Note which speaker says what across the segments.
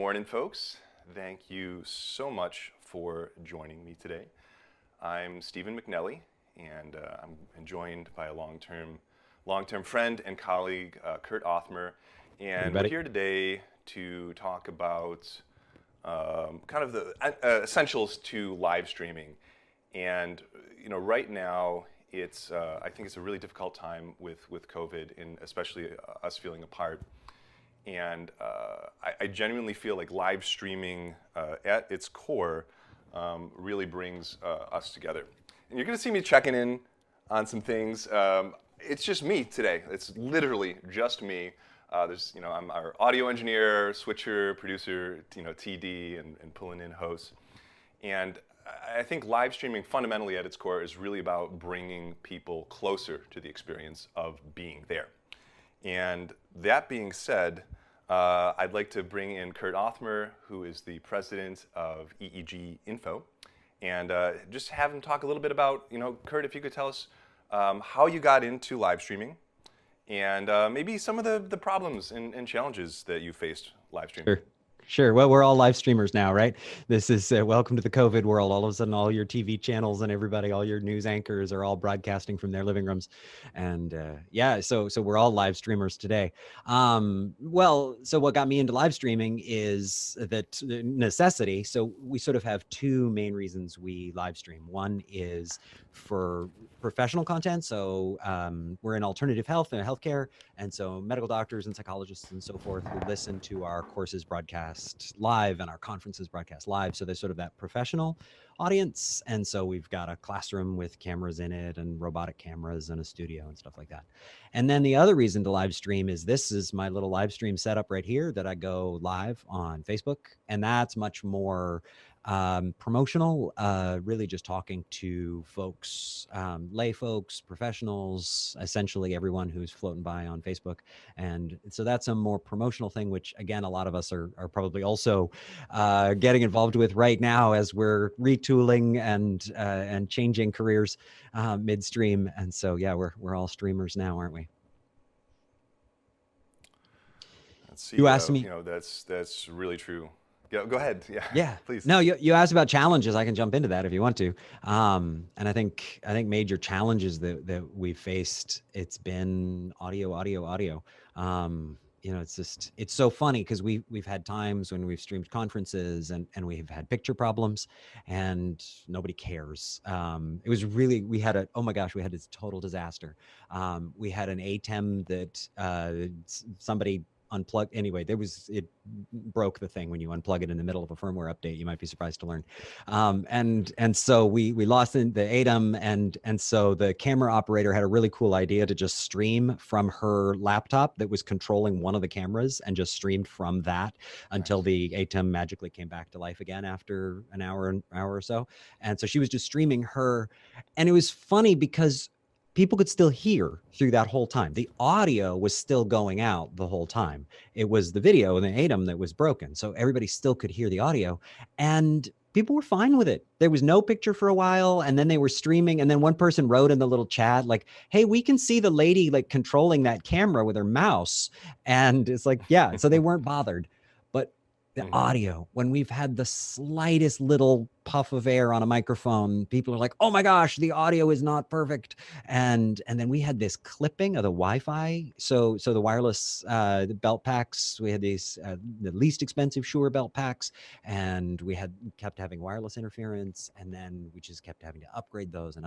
Speaker 1: morning, folks. Thank you so much for joining me today. I'm Stephen McNelly, and I'm joined by a long-term friend and colleague, Kurt Othmer, and we're here today to talk about kind of the essentials to live streaming. And right now, I think it's a really difficult time with COVID, and especially us feeling apart. And I genuinely feel like live streaming at its core really brings us together. And you're going to see me checking in on some things. It's just me today. It's literally just me. I'm our audio engineer, switcher, producer, TD, and pulling in hosts. And I think live streaming fundamentally at its core is really about bringing people closer to the experience of being there. And that being said, I'd like to bring in Kurt Othmer, who is the president of EEG Info, and just have him talk a little bit about, Kurt, if you could tell us how you got into live streaming and maybe some of the problems and challenges that you faced live streaming.
Speaker 2: Sure. Well, we're all live streamers now, right? This is welcome to the COVID world. All of a sudden, all your TV channels and everybody, all your news anchors are all broadcasting from their living rooms. And so we're all live streamers today. So what got me into live streaming is that necessity. So we sort of have two main reasons we live stream. One is for professional content. So we're in alternative health and healthcare. And so medical doctors and psychologists and so forth who listen to our courses broadcast live and our conferences broadcast live. So there's sort of that professional audience. And so we've got a classroom with cameras in it and robotic cameras and a studio and stuff like that. And then the other reason to live stream is this is my little live stream setup right here that I go live on Facebook. And that's much more promotional, really just talking to folks, lay folks, professionals, essentially everyone who's floating by on Facebook. And so that's a more promotional thing, which again, a lot of us are probably also getting involved with right now as we're retooling and changing careers midstream. And so, yeah, we're all streamers now, aren't we?
Speaker 1: Let's see, you asked me, that's really true. Go ahead. Yeah. Please.
Speaker 2: No, you asked about challenges. I can jump into that if you want to. And I think major challenges that we've faced, it's been audio. It's so funny because we've had times when we've streamed conferences and we've had picture problems and nobody cares. It was really, we had this total disaster. We had an ATEM that somebody unplugged. Anyway, it broke the thing when you unplug it in the middle of a firmware update. You might be surprised to learn. And so we lost the ATEM, and so the camera operator had a really cool idea to just stream from her laptop that was controlling one of the cameras and just streamed from that until the ATEM magically came back to life again after an hour or so. And so she was just streaming her, and it was funny because people could still hear through that whole time. The audio was still going out the whole time. It was the video and the ATEM that was broken. So everybody still could hear the audio, and people were fine with it. There was no picture for a while, and then they were streaming. And then one person wrote in the little chat, like, hey, we can see the lady like controlling that camera with her mouse. And it's like, yeah, so they weren't bothered. But the audio, when we've had the slightest little puff of air on a microphone, people are like, oh my gosh, the audio is not perfect. And then we had this clipping of the Wi-Fi. So the wireless the belt packs, we had these the least expensive Shure belt packs, and we kept having wireless interference, and then we just kept having to upgrade those.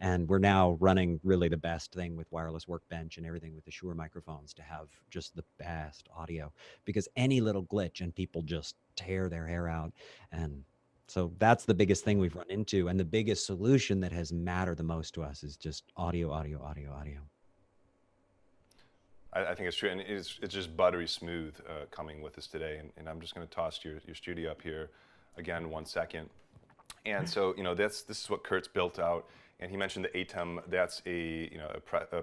Speaker 2: And we're now running really the best thing with wireless workbench and everything with the Shure microphones to have just the best audio, because any little glitch and people just tear their hair out. And so that's the biggest thing we've run into. And the biggest solution that has mattered the most to us is just audio.
Speaker 1: I think it's true. And it's just buttery smooth coming with us today. And I'm just going to toss your studio up here again 1 second. And so, this is what Kurt's built out. And he mentioned the ATEM. That's a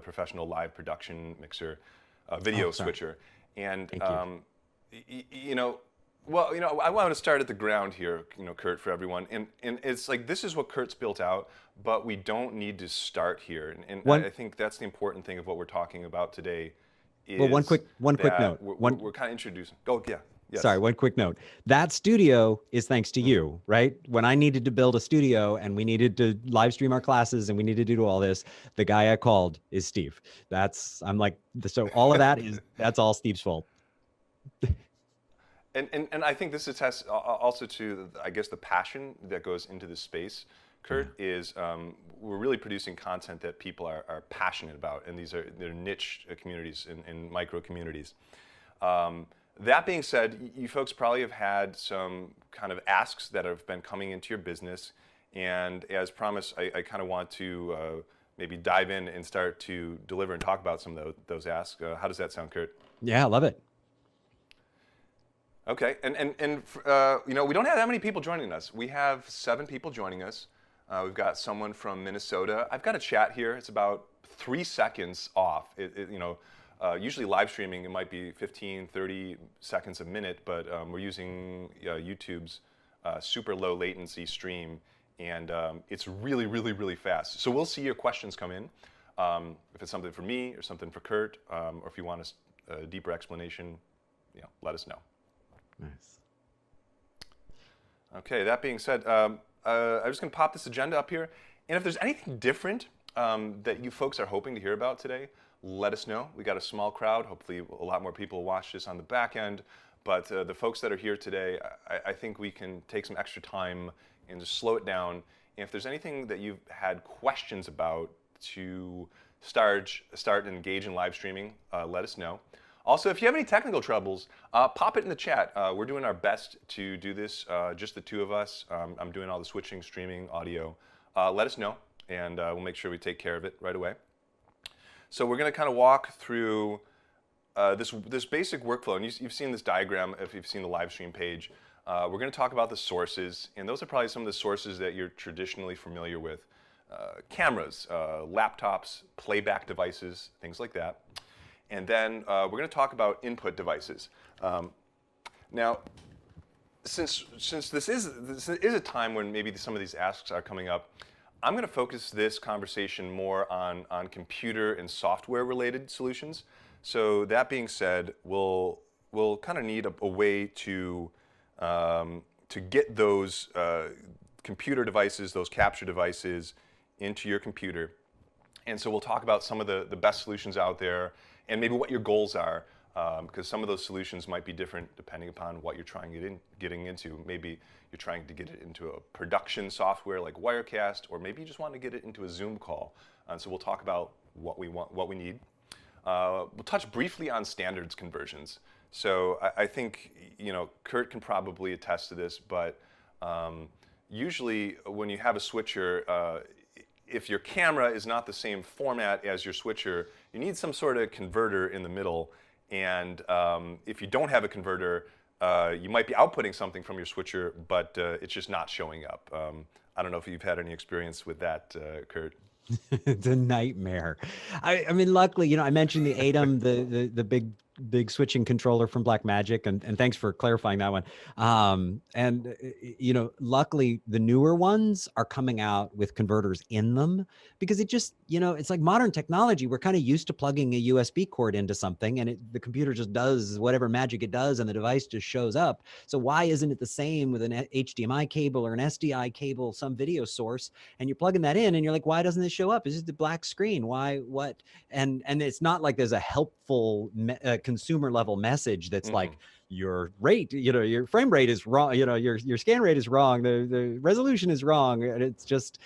Speaker 1: professional live production mixer, video switcher. And, I want to start at the ground here, Kurt, for everyone. And it's like, this is what Kurt's built out, but we don't need to start here. And I think that's the important thing of what we're talking about today.
Speaker 2: Well, one quick note.
Speaker 1: We're kind of introducing. Oh, yeah.
Speaker 2: Sorry,
Speaker 1: Yes.
Speaker 2: one quick note. That studio is thanks to
Speaker 1: Mhm.
Speaker 2: you, right? When I needed to build a studio and we needed to live stream our classes and we needed to do all this, the guy I called is Steve. I'm like, so all of that's all Steve's fault.
Speaker 1: And I think this attests also to, I guess, the passion that goes into this space.
Speaker 2: Yeah.
Speaker 1: Kurt, is we're really producing content that people are passionate about, and they're niche communities and micro communities. That being said, you folks probably have had some kind of asks that have been coming into your business, and as promised, I kind of want to maybe dive in and start to deliver and talk about some of those asks. How does that sound, Kurt?
Speaker 2: Yeah, I love it.
Speaker 1: Okay, and you know, we don't have that many people joining us. We have 7 people joining us. We've got someone from Minnesota. I've got a chat here. It's about 3 seconds off. You know, usually live streaming, it might be 15, 30 seconds a minute, but we're using YouTube's super low latency stream, and it's really, really, really fast. So we'll see your questions come in. If it's something for me or something for Kurt, or if you want a deeper explanation, you know, let us know.
Speaker 2: Nice.
Speaker 1: Okay, that being said, I'm just going to pop this agenda up here. And if there's anything different that you folks are hoping to hear about today, let us know. We got a small crowd. Hopefully, a lot more people will watch this on the back end. But the folks that are here today, I think we can take some extra time and just slow it down. And if there's anything that you've had questions about to start and engage in live streaming, let us know. Also, if you have any technical troubles, pop it in the chat. We're doing our best to do this, just the 2 of us. I'm doing all the switching, streaming, audio. Let us know, and we'll make sure we take care of it right away. So we're going to kind of walk through this basic workflow, and you've seen this diagram if you've seen the live stream page. We're going to talk about the sources, and those are probably some of the sources that you're traditionally familiar with. Cameras, laptops, playback devices, things like that. And then we're going to talk about input devices. Now, since this is a time when maybe some of these asks are coming up, I'm going to focus this conversation more on computer and software related solutions. So that being said, we'll kind of need a way to get those computer devices, those capture devices, into your computer. And so we'll talk about some of the best solutions out there, and maybe what your goals are, because some of those solutions might be different depending upon what you're trying to getting into. Maybe you're trying to get it into a production software like Wirecast, or maybe you just want to get it into a Zoom call. So we'll talk about what we need. We'll touch briefly on standards conversions. So I think, you know, Kurt can probably attest to this, but usually when you have a switcher, if your camera is not the same format as your switcher, you need some sort of converter in the middle. And if you don't have a converter, you might be outputting something from your switcher, but it's just not showing up. I don't know if you've had any experience with that, Kurt.
Speaker 2: It's a nightmare. I mean, luckily, you know, I mentioned the ATEM, the big switching controller from Blackmagic, and thanks for clarifying that one. You know, luckily the newer ones are coming out with converters in them, because it just, you know, it's like modern technology. We're kind of used to plugging a USB cord into something, and the computer just does whatever magic it does, and the device just shows up. So why isn't it the same with an HDMI cable or an SDI cable, some video source, and you're plugging that in, and you're like, why doesn't this show up? It's just a black screen. Why? What? And it's not like there's a helpful consumer level message that's like, your rate, you know, your frame rate is wrong, you know, your scan rate is wrong, the resolution is wrong, and it's just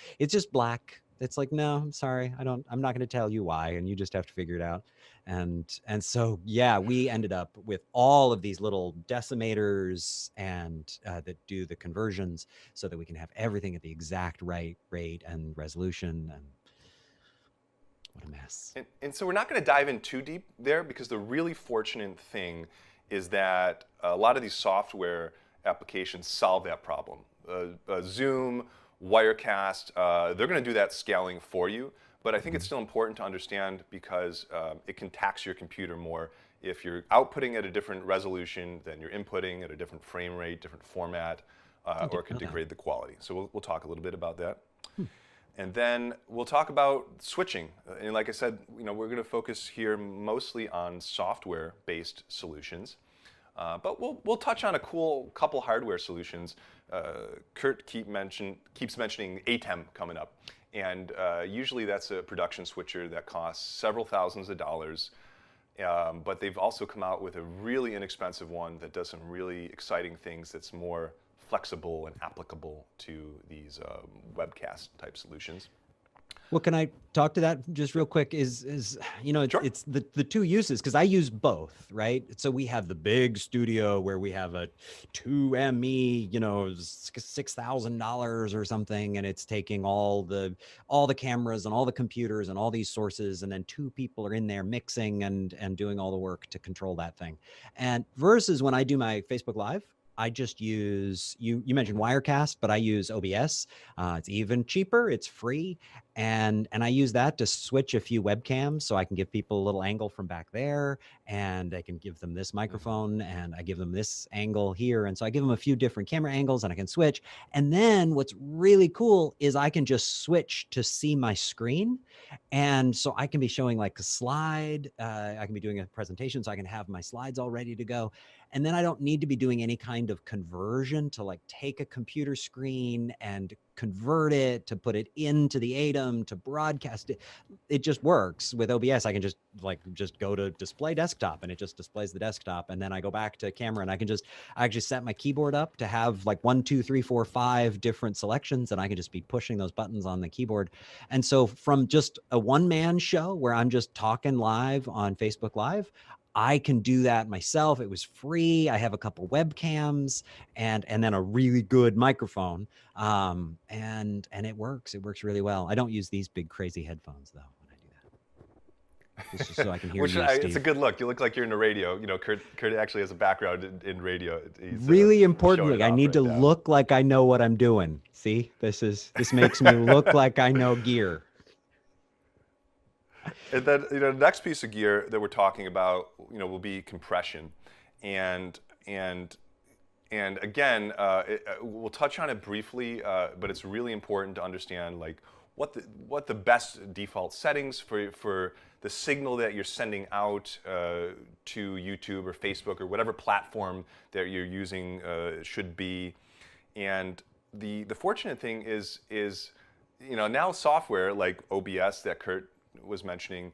Speaker 2: black. It's like, no, I'm sorry, I'm not going to tell you why, and you just have to figure it out. And so, yeah, we ended up with all of these little decimators and that do the conversions, so that we can have everything at the exact right rate and resolution. And what a mess.
Speaker 1: And so we're not going to dive in too deep there, because the really fortunate thing is that a lot of these software applications solve that problem. Zoom, Wirecast, they're going to do that scaling for you. But I think it's still important to understand, because it can tax your computer more if you're outputting at a different resolution than you're inputting at a different frame rate, different format, or it could degrade the quality. So we'll talk a little bit about that. And then we'll talk about switching. And like I said, you know, we're going to focus here mostly on software-based solutions. But we'll touch on a cool couple hardware solutions. Kurt keeps mentioning ATEM coming up, and usually that's a production switcher that costs several thousands of dollars. But they've also come out with a really inexpensive one that does some really exciting things that's more flexible and applicable to these webcast type solutions.
Speaker 2: Well, can I talk to that just real quick? You know,
Speaker 1: Sure.
Speaker 2: it's the two uses, because I use both, right? So we have the big studio where we have a 2ME, you know, $6,000 or something, and it's taking all the cameras and all the computers and all these sources, and then two people are in there mixing and doing all the work to control that thing. And versus when I do my Facebook Live, I just use you mentioned Wirecast, but I use OBS. It's even cheaper. It's free. And I use that to switch a few webcams so I can give people a little angle from back there, and I can give them this microphone, and I give them this angle here. And so I give them a few different camera angles, and I can switch. And then what's really cool is I can just switch to see my screen. And so I can be showing like a slide. I can be doing a presentation, so I can have my slides all ready to go. And then I don't need to be doing any kind of conversion to like take a computer screen and convert it to put it into the ATEM to broadcast it. It just works with OBS. I can just go to display desktop, and it just displays the desktop. And then I go back to camera, and I actually set my keyboard up to have like 1, 2, 3, 4, 5 different selections, and I can just be pushing those buttons on the keyboard. And so from just a one-man show where I'm just talking live on Facebook Live, I can do that myself. It was free. I have a couple webcams and then a really good microphone. And it works. It works really well. I don't use these big crazy headphones though when I do that. It's just so I can hear you, Steve.
Speaker 1: It's a good look. You look like you're in the radio. You know, Kurt actually has a background in radio. He's,
Speaker 2: really importantly, I need
Speaker 1: right
Speaker 2: to
Speaker 1: now.
Speaker 2: look like I know what I'm doing. See, this makes me look like I know gear.
Speaker 1: And then, you know, the next piece of gear that we're talking about, you know, will be compression, and again, we'll touch on it briefly, but it's really important to understand like what the best default settings for the signal that you're sending out to YouTube or Facebook or whatever platform that you're using should be. And the fortunate thing is you know, now software like OBS that Kurt was mentioning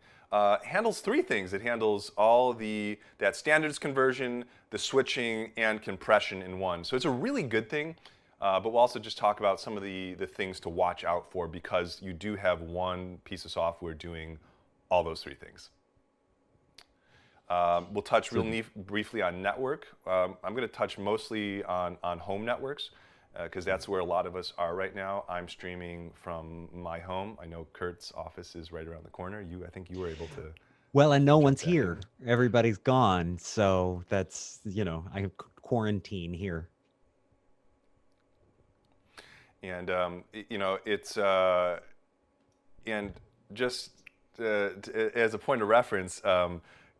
Speaker 1: handles three things. It handles all that standards conversion, the switching, and compression in one. So it's a really good thing. But we'll also just talk about some of the things to watch out for, because you do have one piece of software doing all those three things. We'll touch briefly on network. I'm going to touch mostly on home networks, because that's where a lot of us are right now. I'm streaming from my home. I know Kurt's office is right around the corner. I think you were able to.
Speaker 2: Well, and no one's here. Everybody's gone. So that's, you know, I have quarantine here.
Speaker 1: And, you know, it's, and just as a point of reference,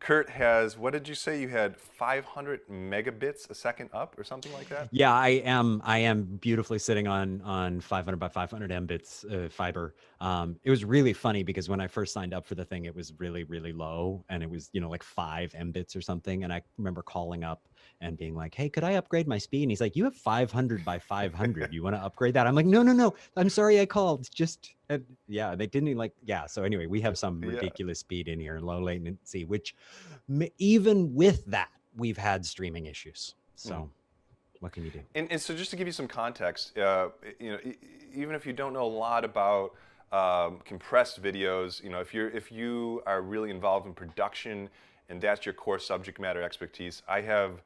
Speaker 1: Kurt has, what did you say? You had 500 megabits a second up or something like that?
Speaker 2: Yeah, I am beautifully sitting on 500 by 500 mbits fiber. It was really funny because when I first signed up for the thing, it was really, really low, and it was, you know, like 5 mbits or something. And I remember calling up and being like, "Hey, could I upgrade my speed?" And he's like, "You have 500 by 500. You want to upgrade that?" I'm like, "No. I'm sorry, I called. Just yeah." They didn't like, yeah. So anyway, we have some ridiculous speed in here and low latency, which even with that, we've had streaming issues. So what can you do?
Speaker 1: And so just to give you some context, you know, even if you don't know a lot about compressed videos, you know, if you are really involved in production and that's your core subject matter expertise, I have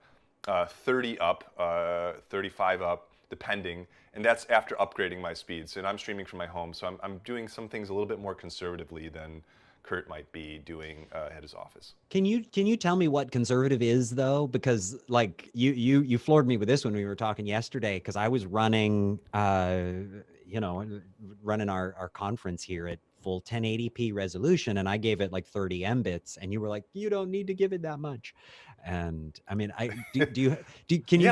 Speaker 1: 30 up, 35 up, depending, and that's after upgrading my speeds. And I'm streaming from my home, so I'm doing some things a little bit more conservatively than Kurt might be doing at his office.
Speaker 2: Can you tell me what conservative is though? Because like you floored me with this when we were talking yesterday, because I was running you know, running our conference here at full 1080p resolution, and I gave it like 30 mbits, and you were like, you don't need to give it that much. And I mean, can you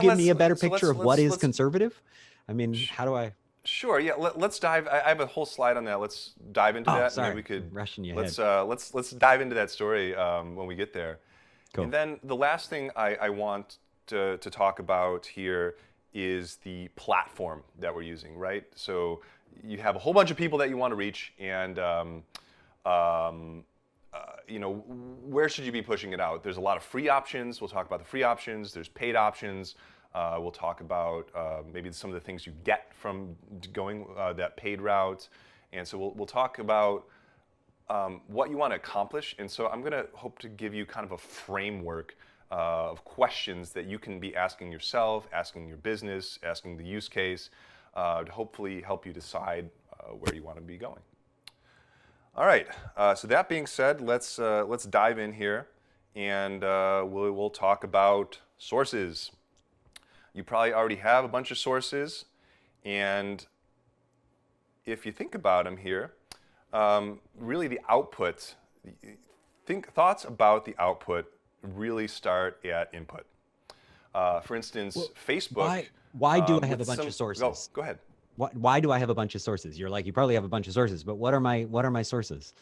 Speaker 2: give me a better picture of what is conservative? I mean, how do I?
Speaker 1: Sure. Yeah. Let's dive. I have a whole slide on that. Let's dive into that.
Speaker 2: Sorry.
Speaker 1: And then we could
Speaker 2: rushing you
Speaker 1: let's
Speaker 2: ahead.
Speaker 1: let's dive into that story when we get there.
Speaker 2: Cool.
Speaker 1: And then the last thing I want to talk about here is the platform that we're using, right? So you have a whole bunch of people that you want to reach, and you know, where should you be pushing it out? There's a lot of free options. We'll talk about the free options. There's paid options. We'll talk about maybe some of the things you get from going that paid route. And so we'll talk about what you want to accomplish. And so I'm going to hope to give you kind of a framework of questions that you can be asking yourself, asking your business, asking the use case, to hopefully help you decide where you want to be going. All right. So that being said, let's dive in here, and we'll talk about sources. You probably already have a bunch of sources, and if you think about them here, really the output, thoughts about the output really start at input. For instance, well, Facebook.
Speaker 2: Why do I have a bunch of sources?
Speaker 1: Go ahead.
Speaker 2: Why do I have a bunch of sources? You're like, you probably have a bunch of sources, but what are my sources?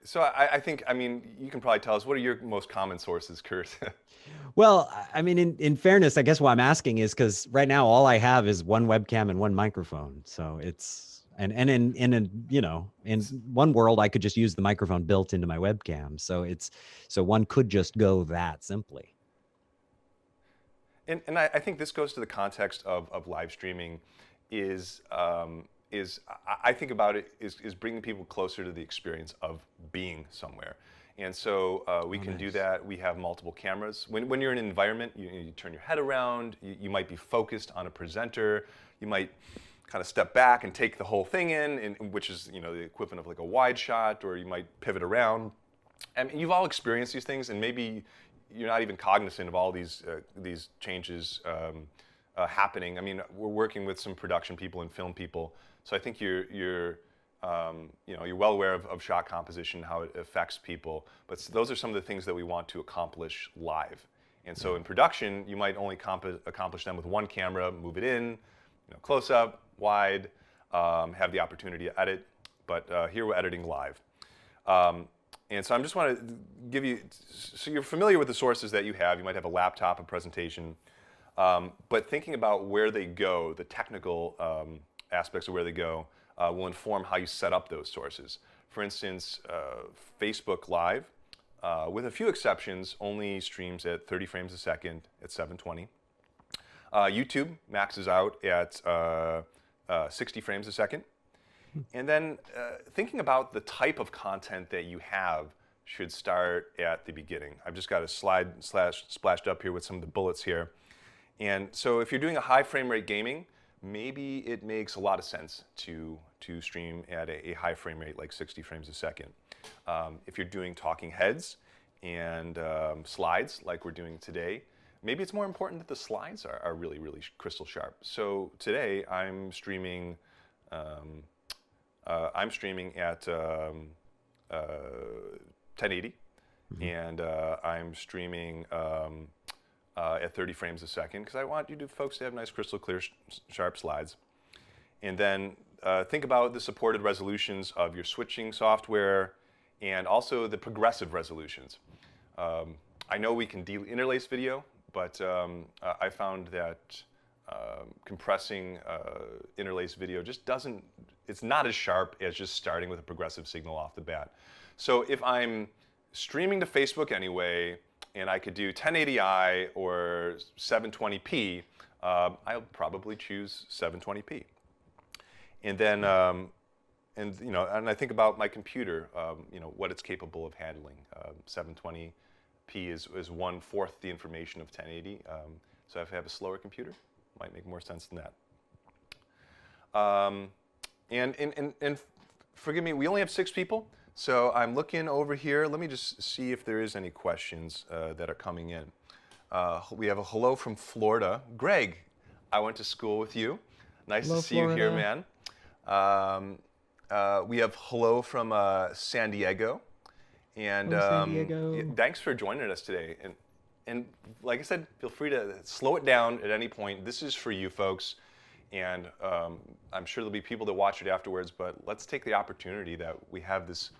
Speaker 1: So I think, I mean, you can probably tell us, what are your most common sources, Kurt?
Speaker 2: Well, I mean, in fairness, I guess why I'm asking is because right now all I have is one webcam and one microphone. So it's, and in you know, in one world, I could just use the microphone built into my webcam. So one could just go that simply.
Speaker 1: And I think this goes to the context of live streaming is I think about it is bringing people closer to the experience of being somewhere. And so we can do that. We have multiple cameras. When you're in an environment, you turn your head around, you might be focused on a presenter, you might kind of step back and take the whole thing in, which is, you know, the equivalent of like a wide shot, or you might pivot around. And you've all experienced these things, and maybe you're not even cognizant of all these changes happening. I mean, we're working with some production people and film people, so I think you're well aware of shot composition, how it affects people. But those are some of the things that we want to accomplish live. And so in production, you might only accomplish them with one camera, move it in, close up, wide, have the opportunity to edit. But here we're editing live. And so I just want to give you, so you're familiar with the sources that you have. You might have a laptop, a presentation, but thinking about where they go, the technical aspects of where they go, will inform how you set up those sources. For instance, Facebook Live, with a few exceptions, only streams at 30 frames a second at 720. YouTube maxes out at 60 frames a second. And then thinking about the type of content that you have should start at the beginning. I've just got a slide splashed up here with some of the bullets here. And so if you're doing a high frame rate gaming, maybe it makes a lot of sense to stream at a high frame rate like 60 frames a second. If you're doing talking heads and slides like we're doing today, maybe it's more important that the slides are really, really crystal sharp. So today I'm streaming at 1080, and I'm streaming at 30 frames a second because I want you folks to have nice crystal clear, sharp slides. And then think about the supported resolutions of your switching software and also the progressive resolutions. I know we can interlace video, but I found that compressing interlace video just doesn't, it's not as sharp as just starting with a progressive signal off the bat. So if I'm streaming to Facebook anyway, and I could do 1080i or 720p, I'll probably choose 720p. And then, and I think about my computer, what it's capable of handling. 720p is 1/4 the information of 1080. So if I have a slower computer, it might make more sense than that. And forgive me, we only have 6 people. So I'm looking over here. Let me just see if there is any questions that are coming in. We have a hello from Florida. Greg, I went to school with you. Nice
Speaker 2: hello,
Speaker 1: to see
Speaker 2: Florida.
Speaker 1: you here, man. We have hello from San Diego. And
Speaker 2: San Diego.
Speaker 1: Thanks for joining us today. And like I said, feel free to slow it down at any point. This is for you folks. And I'm sure there'll be people that watch it afterwards, but let's take the opportunity that we can have this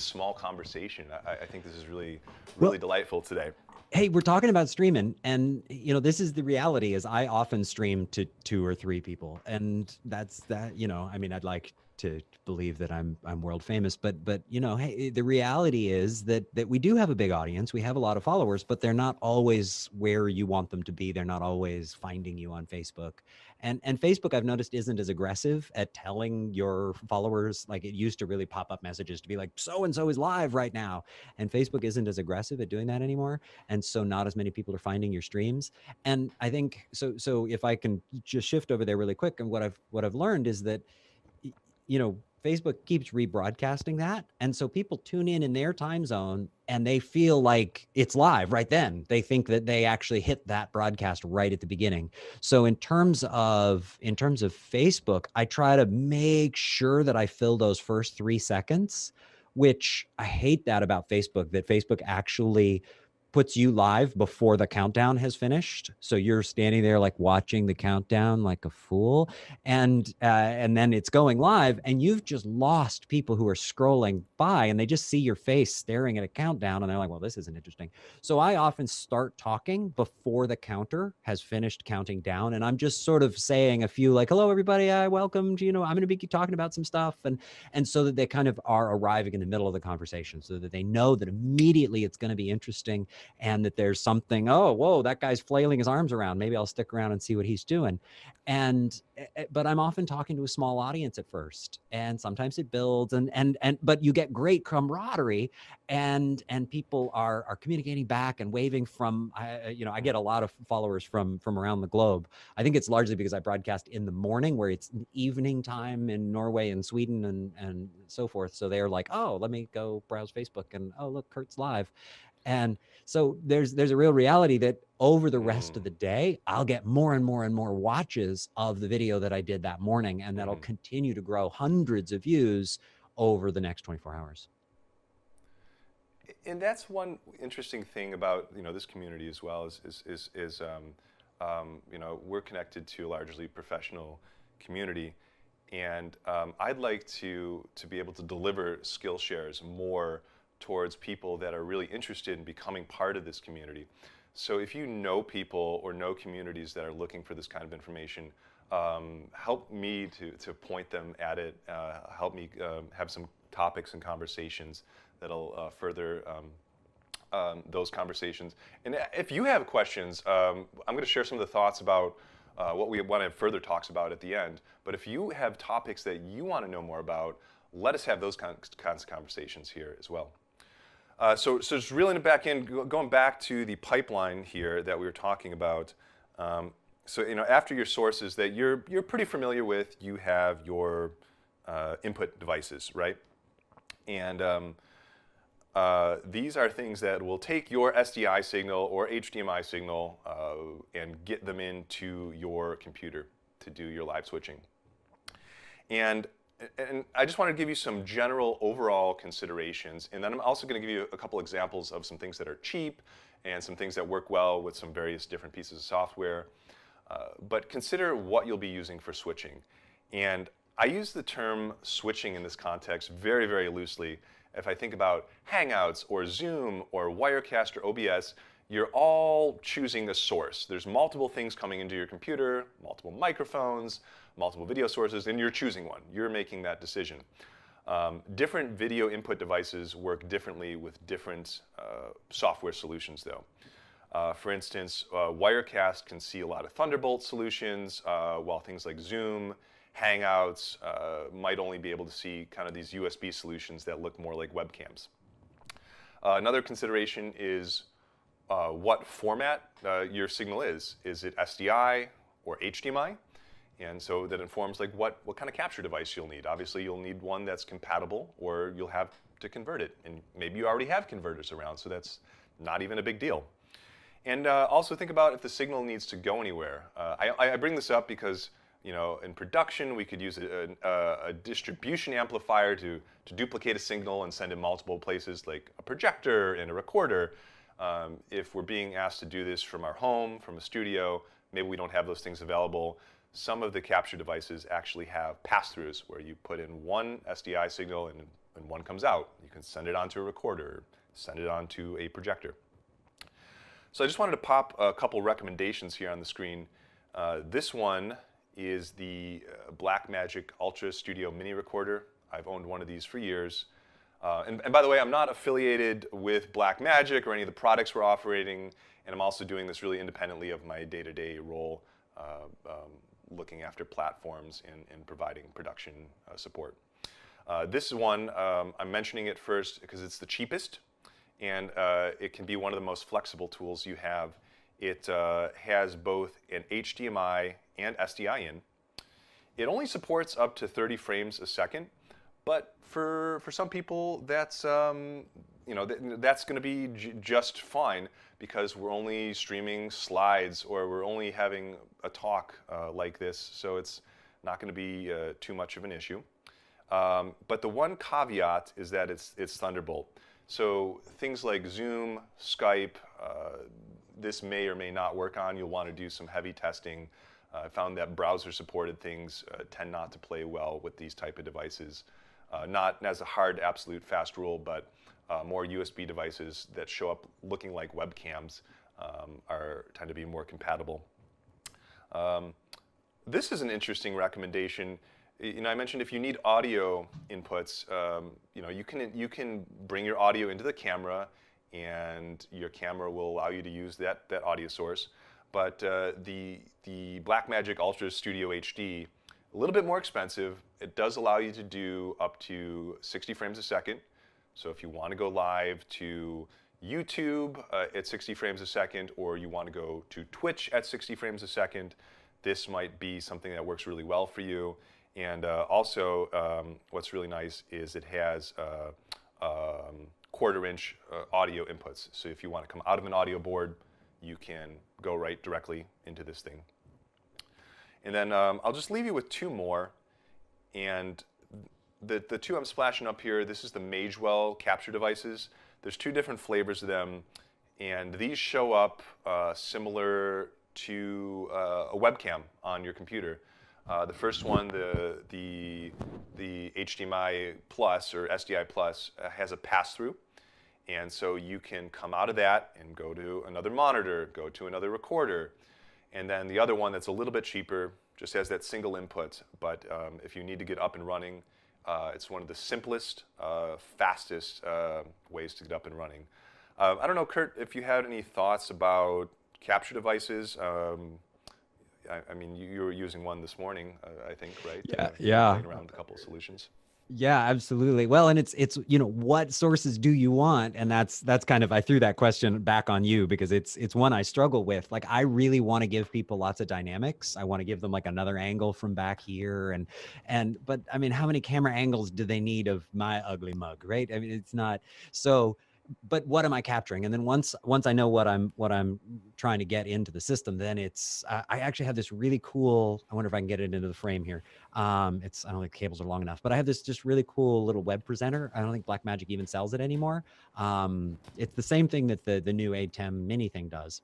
Speaker 1: small conversation. I think this is really delightful today.
Speaker 2: Hey, we're talking about streaming, and this is the reality. Is I often stream to 2 or 3 people, and that's that. I mean, I'd like to believe that I'm world famous, but hey, the reality is that we do have a big audience. We have a lot of followers, but they're not always where you want them to be. They're not always finding you on Facebook, and Facebook, I've noticed, isn't as aggressive at telling your followers. Like, it used to really pop up messages to be like, so and so is live right now, and Facebook isn't as aggressive at doing that anymore, and so not as many people are finding your streams. And I think so if I can just shift over there really quick, and what I've learned is that Facebook keeps rebroadcasting that, and so people tune in their time zone, and they feel like it's live right then. They think that they actually hit that broadcast right at the beginning. So in terms of Facebook, I try to make sure that I fill those first 3 seconds, which I hate that about Facebook, that Facebook actually puts you live before the countdown has finished. So you're standing there like watching the countdown like a fool, and then it's going live, and you've just lost people who are scrolling by, and they just see your face staring at a countdown, and they're like, well, this isn't interesting. So I often start talking before the counter has finished counting down, and I'm just sort of saying a few, like, hello everybody, I welcome to, I'm going to be talking about some stuff, and so that they kind of are arriving in the middle of the conversation, so that they know that immediately it's going to be interesting, and that there's something, oh, whoa, that guy's flailing his arms around, maybe I'll stick around and see what he's doing. And but I'm often talking to a small audience at first, and sometimes it builds, and but you get great camaraderie, and people are communicating back and waving from, I get a lot of followers from around the globe. I think it's largely because I broadcast in the morning, where it's evening time in Norway and Sweden and so forth. So they're like, oh, let me go browse Facebook, and oh, look, Kurt's live. And so there's a real reality that over the rest of the day, I'll get more and more and more watches of the video that I did that morning, and that'll continue to grow hundreds of views over the next 24 hours.
Speaker 1: And that's one interesting thing about this community as well we're connected to a largely professional community, and I'd like to be able to deliver Skillshares more towards people that are really interested in becoming part of this community. So if you know people or know communities that are looking for this kind of information, help me to point them at it. Help me have some topics and conversations that'll further those conversations. And if you have questions, I'm going to share some of the thoughts about what we want to have further talks about at the end. But if you have topics that you want to know more about, let us have those kinds of conversations here as well. So just reeling it back in, going back to the pipeline here that we were talking about. So after your sources that you're pretty familiar with, you have your input devices, right? And these are things that will take your SDI signal or HDMI signal and get them into your computer to do your live switching. And I just want to give you some general overall considerations, and then I'm also going to give you a couple examples of some things that are cheap and some things that work well with some various different pieces of software. But consider what you'll be using for switching. And I use the term switching in this context very, very loosely. If I think about Hangouts or Zoom or Wirecast or OBS, you're all choosing a source. There's multiple things coming into your computer, multiple microphones, multiple video sources, and you're choosing one. You're making that decision. Different video input devices work differently with different software solutions, though. For instance, Wirecast can see a lot of Thunderbolt solutions, while things like Zoom, Hangouts might only be able to see kind of these USB solutions that look more like webcams. Another consideration is what format your signal is. Is it SDI or HDMI? And so that informs like what kind of capture device you'll need. Obviously, you'll need one that's compatible, or you'll have to convert it. And maybe you already have converters around, so that's not even a big deal. And also think about if the signal needs to go anywhere. I bring this up because in production, we could use a distribution amplifier to duplicate a signal and send it multiple places, like a projector and a recorder. If we're being asked to do this from our home, from a studio, maybe we don't have those things available. Some of the capture devices actually have pass-throughs where you put in one SDI signal and one comes out. You can send it onto a recorder, send it onto a projector. So I just wanted to pop a couple recommendations here on the screen. This one is the Blackmagic Ultra Studio Mini Recorder. I've owned one of these for years. And by the way, I'm not affiliated with Blackmagic or any of the products we're operating, and I'm also doing this really independently of my day-to-day role, looking after platforms and providing production support. This one, I'm mentioning it first because it's the cheapest, and it can be one of the most flexible tools you have. It has both an HDMI and SDI in. It only supports up to 30 frames a second, but for some people, that's that's going to be just fine because we're only streaming slides or we're only having a talk like this, so it's not going to be too much of an issue. But the one caveat is that it's Thunderbolt. So things like Zoom, Skype, this may or may not work on. You'll want to do some heavy testing. I found that browser-supported things tend not to play well with these type of devices. Not as a hard, absolute fast rule, but more USB devices that show up looking like webcams tend to be more compatible. This is an interesting recommendation. I mentioned if you need audio inputs, you can bring your audio into the camera, and your camera will allow you to use that audio source. But the Blackmagic Ultra Studio HD, a little bit more expensive. It does allow you to do up to 60 frames a second. So if you want to go live to YouTube at 60 frames a second, or you want to go to Twitch at 60 frames a second, this might be something that works really well for you. And also, what's really nice is it has quarter-inch audio inputs. So if you want to come out of an audio board, you can go right directly into this thing. And then I'll just leave you with two more. And the two I'm splashing up here, this is the Magewell capture devices. There's two different flavors of them. And these show up similar to a webcam on your computer. The first one, the HDMI Plus or SDI Plus, has a pass-through. And so you can come out of that and go to another monitor, go to another recorder. And then the other one that's a little bit cheaper just has that single input. But if you need to get up and running, it's one of the simplest, fastest ways to get up and running. I don't know, Kurt, if you had any thoughts about capture devices. I mean, you were using one this morning, I think, right?
Speaker 2: Yeah.
Speaker 1: Playing around with a couple of solutions.
Speaker 2: Yeah, absolutely. Well, and it's what sources do you want? And that's kind of, I threw that question back on you because it's one I struggle with. Like, I really want to give people lots of dynamics. I want to give them like another angle from back here, but I mean, how many camera angles do they need of my ugly mug, right? I mean, it's not so. But what am I capturing? And then once I know what I'm trying to get into the system, then it's I actually have this really cool. I wonder if I can get it into the frame here. I don't think cables are long enough, but I have this just really cool little web presenter. I don't think Blackmagic even sells it anymore. It's the same thing that the new ATEM Mini thing does.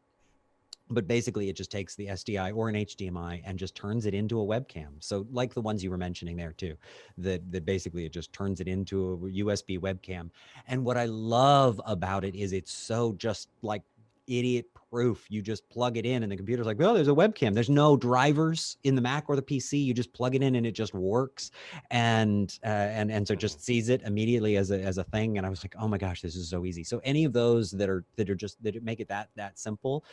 Speaker 2: But basically, it just takes the SDI or an HDMI and just turns it into a webcam. So like the ones you were mentioning there too, that basically it just turns it into a USB webcam. And what I love about it is it's so just like idiot proof. You just plug it in and the computer's like, oh, there's a webcam. There's no drivers in the Mac or the PC. You just plug it in and it just works. And so it just sees it immediately as a thing. And I was like, oh my gosh, this is so easy. So any of those that make it that simple.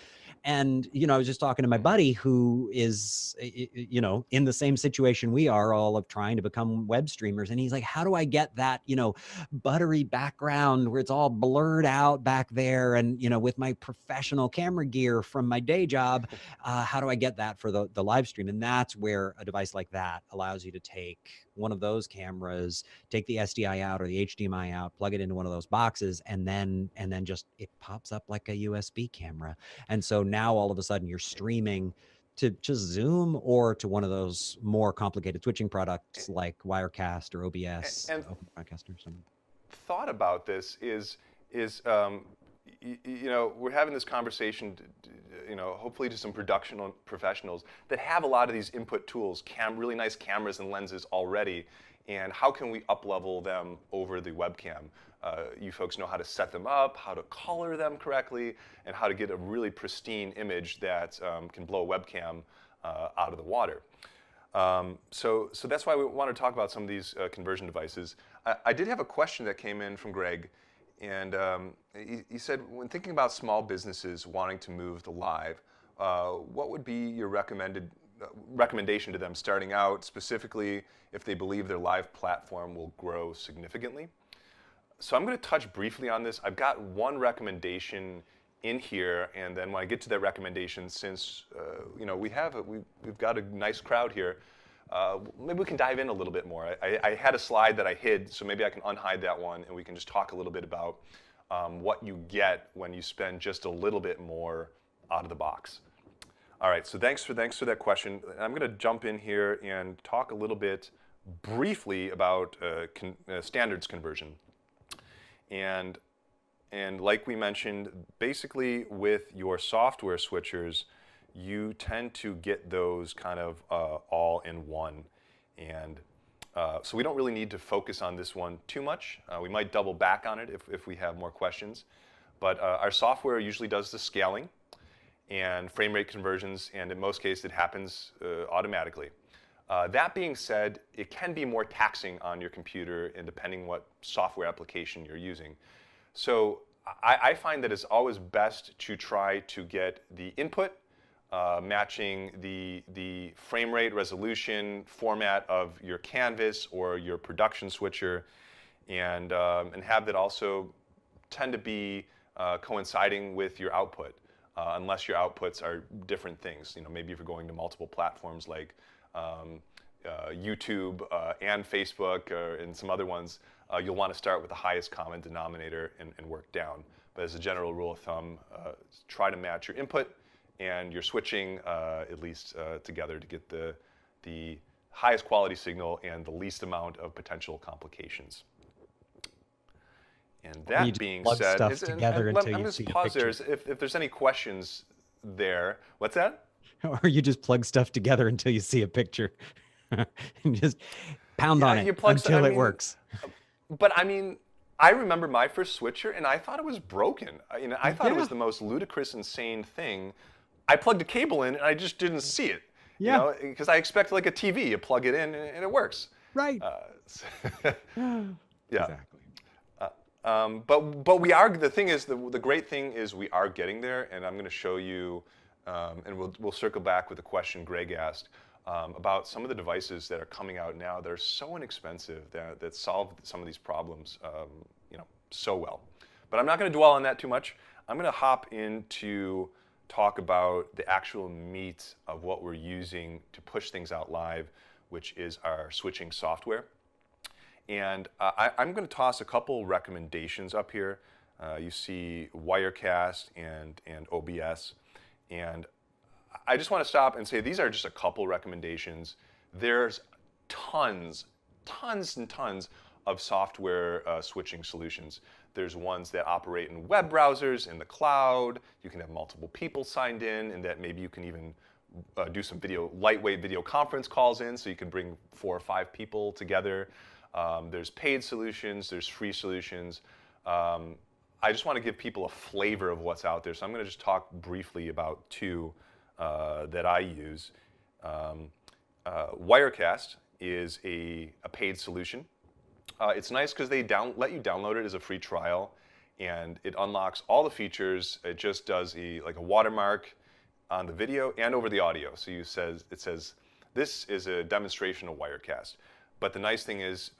Speaker 2: And, I was just talking to my buddy who is, in the same situation we are, all of trying to become web streamers. And he's like, how do I get that, buttery background where it's all blurred out back there? And, with my professional camera gear from my day job, how do I get that for the live stream? And that's where a device like that allows you to take one of those cameras, take the SDI out or the HDMI out, plug it into one of those boxes, and then just it pops up like a USB camera. And so now all of a sudden you're streaming to just Zoom or to one of those more complicated switching products like Wirecast or OBS,
Speaker 1: and
Speaker 2: Open Broadcast or something.
Speaker 1: Thought about this is we're having this conversation, hopefully to some production professionals that have a lot of these input tools, really nice cameras and lenses already, and how can we up-level them over the webcam? you folks know how to set them up, how to color them correctly, and how to get a really pristine image that can blow a webcam out of the water. So that's why we want to talk about some of these conversion devices. I did have a question that came in from Greg, and he said, when thinking about small businesses wanting to move to live, what would be your recommendation to them starting out, specifically if they believe their live platform will grow significantly? So I'm going to touch briefly on this. I've got one recommendation in here, and then when I get to that recommendation, since we've got a nice crowd here, maybe we can dive in a little bit more. I had a slide that I hid, so maybe I can unhide that one, and we can just talk a little bit about what you get when you spend just a little bit more out of the box. All right, so thanks for that question. I'm going to jump in here and talk a little bit briefly about standards conversion. And like we mentioned, basically with your software switchers, you tend to get those kind of all in one. And so we don't really need to focus on this one too much. We might double back on it if we have more questions. But our software usually does the scaling and frame rate conversions, and in most cases it happens automatically. That being said, it can be more taxing on your computer, and depending what software application you're using. So I find that it's always best to try to get the input matching the frame rate, resolution, format of your canvas or your production switcher, and have that also tend to be coinciding with your output, unless your outputs are different things. Maybe if you're going to multiple platforms like YouTube and Facebook and some other ones, you'll want to start with the highest common denominator and work down. But as a general rule of thumb, try to match your input and your switching at least together to get the highest quality signal and the least amount of potential complications. And that being said,
Speaker 2: let me
Speaker 1: just pause there. If there's any questions there. What's that?
Speaker 2: Or you just plug stuff together until you see a picture and just pound on it until it works.
Speaker 1: But I mean, I remember my first switcher, and I thought it was broken. I thought it was the most ludicrous, insane thing. I plugged a cable in, and I just didn't see it. Because I expect like a TV, you plug it in, and it works.
Speaker 2: Right.
Speaker 1: Yeah.
Speaker 2: Exactly.
Speaker 1: But we are. The thing is, the great thing is we are getting there, and I'm going to show you, and we'll circle back with a question Greg asked about some of the devices that are coming out now that are so inexpensive that solve some of these problems, so well. But I'm not going to dwell on that too much. I'm going to hop into talk about the actual meat of what we're using to push things out live, which is our switching software. And I'm going to toss a couple recommendations up here. You see Wirecast and OBS. And I just want to stop and say these are just a couple recommendations. There's tons and tons of software switching solutions. There's ones that operate in web browsers, in the cloud. You can have multiple people signed in, and that maybe you can even do some lightweight video conference calls in, so you can bring 4 or 5 people together. There's paid solutions, there's free solutions. I just want to give people a flavor of what's out there, so I'm going to just talk briefly about 2 that I use. Wirecast is a paid solution. It's nice because they let you download it as a free trial, and it unlocks all the features. It just does a watermark on the video and over the audio. So it says this is a demonstration of Wirecast. But the nice thing is,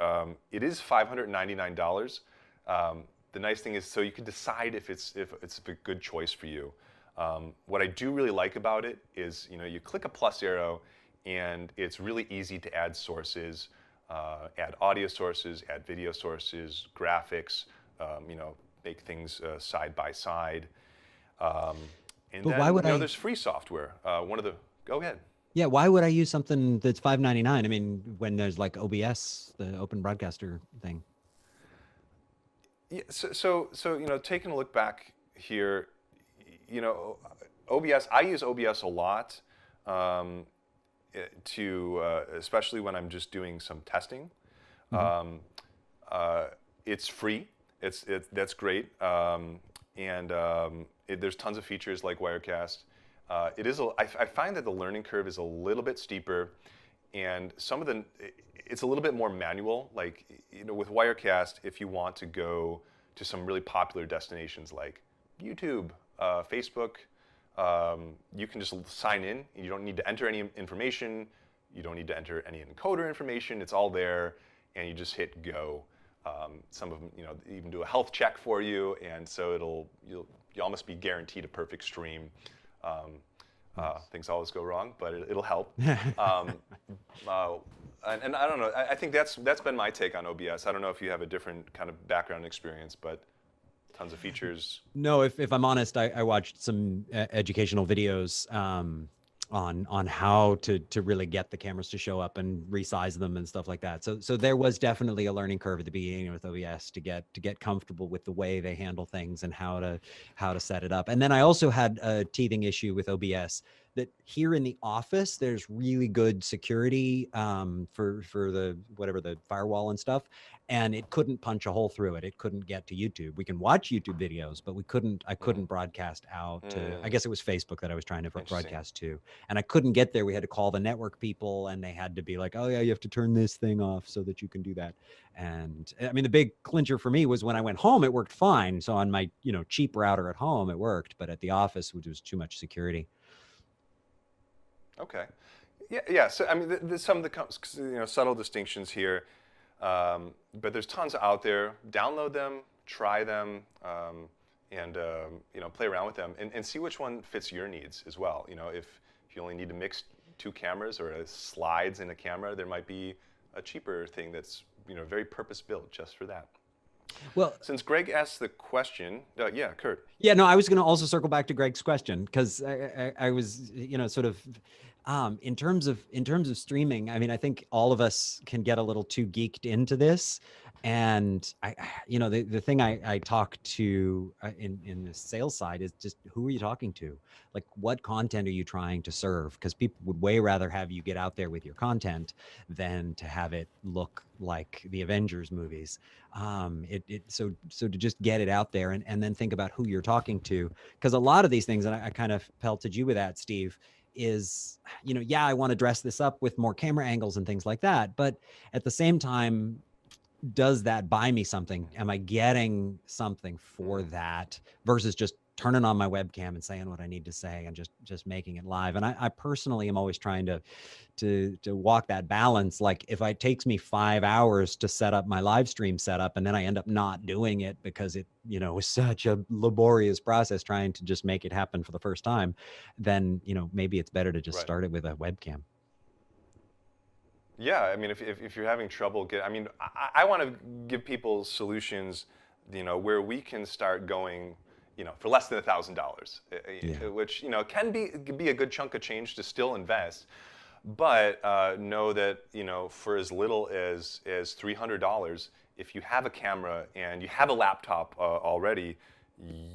Speaker 1: it is $599. The nice thing is, so you can decide if it's a good choice for you. What I do really like about it is, you click a plus arrow, and it's really easy to add sources, add audio sources, add video sources, graphics, make things side by side. And
Speaker 2: but why would
Speaker 1: there's free software. Go ahead.
Speaker 2: Yeah, why would I use something that's $599? I mean, when there's like OBS, the Open Broadcaster thing.
Speaker 1: Yeah, so taking a look back here, OBS. I use OBS a lot, especially when I'm just doing some testing. Mm-hmm. It's free, That's great, there's tons of features like Wirecast. I find that the learning curve is a little bit steeper, and it's a little bit more manual. Like, with Wirecast, if you want to go to some really popular destinations like YouTube, Facebook, you can just sign in. You don't need to enter any information. You don't need to enter any encoder information. It's all there, and you just hit go. Some of them, even do a health check for you, and so you'll almost be guaranteed a perfect stream. Things always go wrong, but it'll help. And I don't know. I think that's been my take on OBS. I don't know if you have a different kind of background experience, but tons of features.
Speaker 2: No, if I'm honest, I watched some educational videos on how to really get the cameras to show up and resize them and stuff like that. So there was definitely a learning curve at the beginning with OBS to get comfortable with the way they handle things and how to set it up. And then I also had a teething issue with OBS that here in the office, there's really good security for the firewall and stuff, and it couldn't punch a hole through it. It couldn't get to YouTube. We can watch YouTube videos, but I couldn't broadcast out to, I guess it was Facebook that I was trying to broadcast to, and I couldn't get there. We had to call the network people, and they had to be like, oh yeah, you have to turn this thing off so that you can do that. And I mean, the big clincher for me was when I went home, it worked fine. So on my cheap router at home, it worked, but at the office, which was too much security.
Speaker 1: Okay, yeah. So I mean, there's some of the subtle distinctions here, but there's tons out there. Download them, try them, and play around with them, and see which one fits your needs as well. If you only need to mix 2 cameras or slides in a camera, there might be a cheaper thing that's very purpose built just for that. Well, since Greg asked the question, yeah, Kurt.
Speaker 2: Yeah, no, I was going to also circle back to Greg's question because I was, sort of, in terms of streaming. I mean, I think all of us can get a little too geeked into this, and the thing I talk to in the sales side is just, who are you talking to? Like, what content are you trying to serve? Because people would way rather have you get out there with your content than to have it look like the Avengers movies. So to just get it out there and then think about who you're talking to, because a lot of these things, and I kind of pelted you with that, Steve, is, yeah, I want to dress this up with more camera angles and things like that, but at the same time, does that buy me something? Am I getting something for that versus just turning on my webcam and saying what I need to say and just making it live? And I personally am always trying to walk that balance. Like, if it takes me 5 hours to set up my live stream setup and then I end up not doing it because it was such a laborious process trying to just make it happen for the first time, then maybe it's better to just start it with a webcam.
Speaker 1: Yeah, I mean, if you're having trouble I want to give people solutions, where we can start going, for less than $1,000, which can be a good chunk of change to still invest, but know that for as little as $300, if you have a camera and you have a laptop already,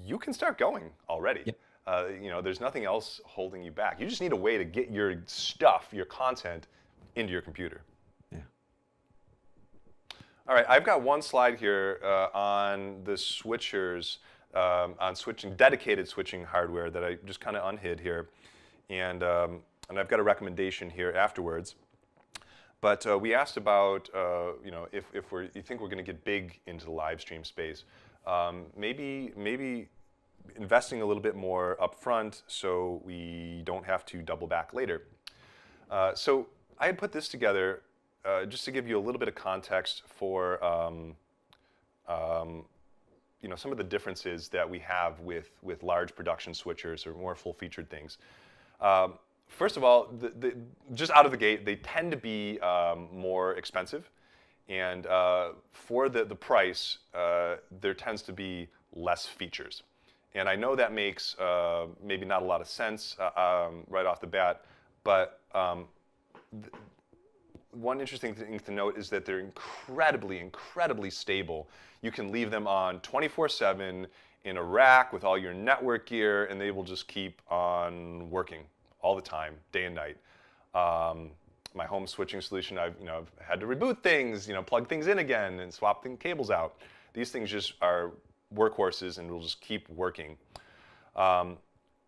Speaker 1: you can start going already. Yep. There's nothing else holding you back. You just need a way to get your stuff, your content, into your computer.
Speaker 2: Yeah.
Speaker 1: All right, I've got one slide here on the switchers, on dedicated switching hardware that I just kind of unhid here, and I've got a recommendation here afterwards. But we asked about if you think we're going to get big into the live stream space, maybe investing a little bit more upfront so we don't have to double back later. So I had put this together just to give you a little bit of context for some of the differences that we have with large production switchers or more full-featured things. First of all, just out of the gate, they tend to be more expensive, and for the price, there tends to be less features. And I know that makes maybe not a lot of sense right off the bat, but one interesting thing to note is that they're incredibly stable. You can leave them on 24/7 in a rack with all your network gear, and they will just keep on working all the time, day and night. My home switching solution, I've had to reboot things, plug things in again, and swap cables out. These things just are workhorses and will just keep working.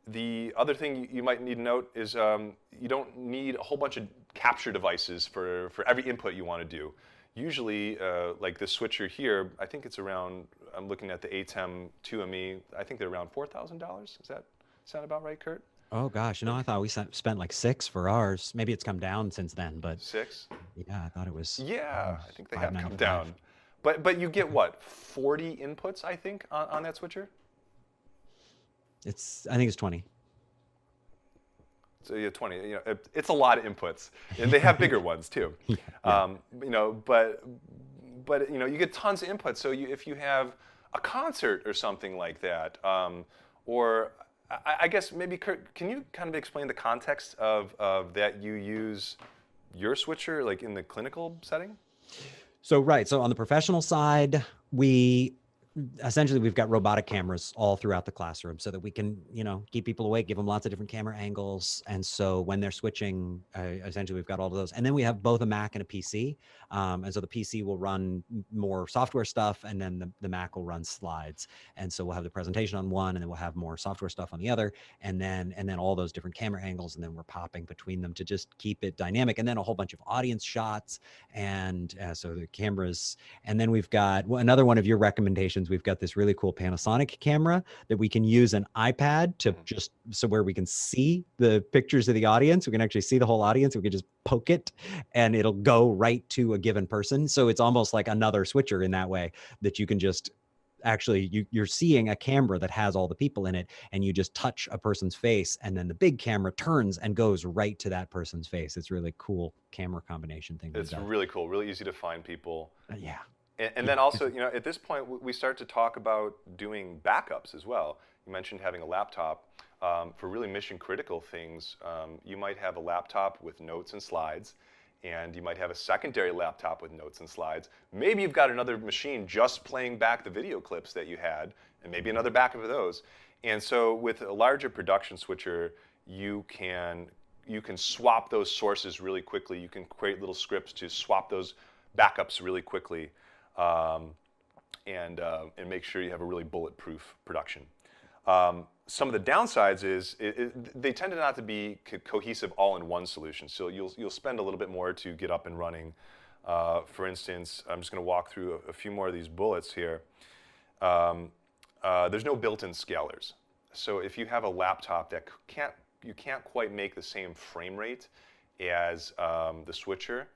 Speaker 1: The other thing you might need to note is you don't need a whole bunch of capture devices for every input you want to do. Usually, like this switcher here, I think it's around, I'm looking at the ATEM 2ME, I think they're around $4,000. Does that sound about right, Kurt?
Speaker 2: Oh gosh, no, I thought we spent like 6 for ours. Maybe it's come down since then, but
Speaker 1: 6?
Speaker 2: yeah, I thought it was
Speaker 1: Yeah, I think they have come
Speaker 2: 595.
Speaker 1: down. But you get what, 40 inputs, I think, on that switcher?
Speaker 2: I think it's 20.
Speaker 1: So yeah, 20. You know, it's a lot of inputs, and they have bigger ones too.
Speaker 2: Yeah.
Speaker 1: You know, but you know, you get tons of inputs. So if you have a concert or something like that, or I guess maybe Kurt, can you kind of explain the context of that you use your switcher like in the clinical setting?
Speaker 2: So right, so on the professional side, we've got robotic cameras all throughout the classroom so that we can, keep people awake, give them lots of different camera angles. And so when they're switching, essentially we've got all of those. And then we have both a Mac and a PC. And so the PC will run more software stuff, and then the Mac will run slides. And so we'll have the presentation on one, and then we'll have more software stuff on the other, and then all those different camera angles, and then we're popping between them to just keep it dynamic. And then a whole bunch of audience shots, and so the cameras. And then we've got another one of your recommendations. We've got this really cool Panasonic camera that we can use an iPad to just so where we can see the pictures of the audience. We can actually see the whole audience. We can just poke it and it'll go right to a given person. So it's almost like another switcher in that way, that you can just actually, you're seeing a camera that has all the people in it, and you just touch a person's face, and then the big camera turns and goes right to that person's face. It's really cool camera combination thing.
Speaker 1: It's really cool, really easy to find people.
Speaker 2: Yeah.
Speaker 1: And then also, at this point, we start to talk about doing backups as well. You mentioned having a laptop. For really mission critical things, you might have a laptop with notes and slides, and you might have a secondary laptop with notes and slides. Maybe you've got another machine just playing back the video clips that you had, and maybe another backup of those. And so with a larger production switcher, you can swap those sources really quickly. You can create little scripts to swap those backups really quickly. And make sure you have a really bulletproof production. Some of the downsides is they tend to not to be cohesive all-in-one solutions. So you'll spend a little bit more to get up and running. For instance, I'm just going to walk through a few more of these bullets here. There's no built-in scalers. So if you have a laptop that you can't quite make the same frame rate as the switcher,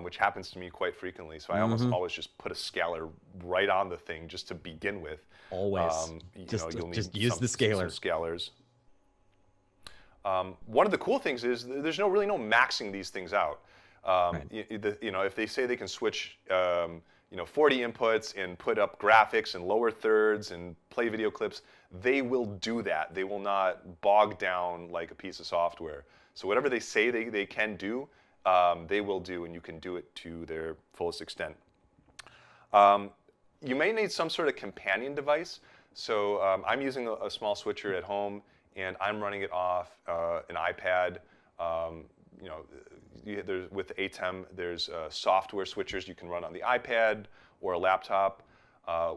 Speaker 1: which happens to me quite frequently. So I almost always just put a scaler right on the thing just to begin with.
Speaker 2: Always.
Speaker 1: You'll need
Speaker 2: just use the scaler.
Speaker 1: Some scalers. One of the cool things is there's really no maxing these things out.
Speaker 2: Right.
Speaker 1: If they say they can switch 40 inputs and put up graphics and lower thirds and play video clips, they will do that. They will not bog down like a piece of software. So whatever they say they can do, they will do, and you can do it to their fullest extent. You may need some sort of companion device. So I'm using a small switcher at home, and I'm running it off an iPad. With ATEM, there's software switchers you can run on the iPad or a laptop.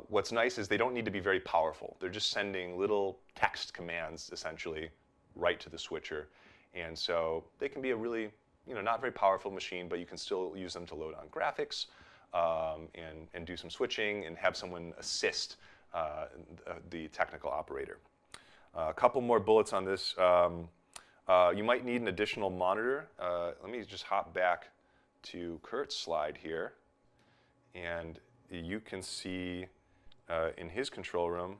Speaker 1: What's nice is they don't need to be very powerful. They're just sending little text commands, essentially, right to the switcher. And so they can be a really not very powerful machine, but you can still use them to load on graphics and do some switching and have someone assist the technical operator. A couple more bullets on this. You might need an additional monitor. Let me just hop back to Kurt's slide here, and you can see in his control room,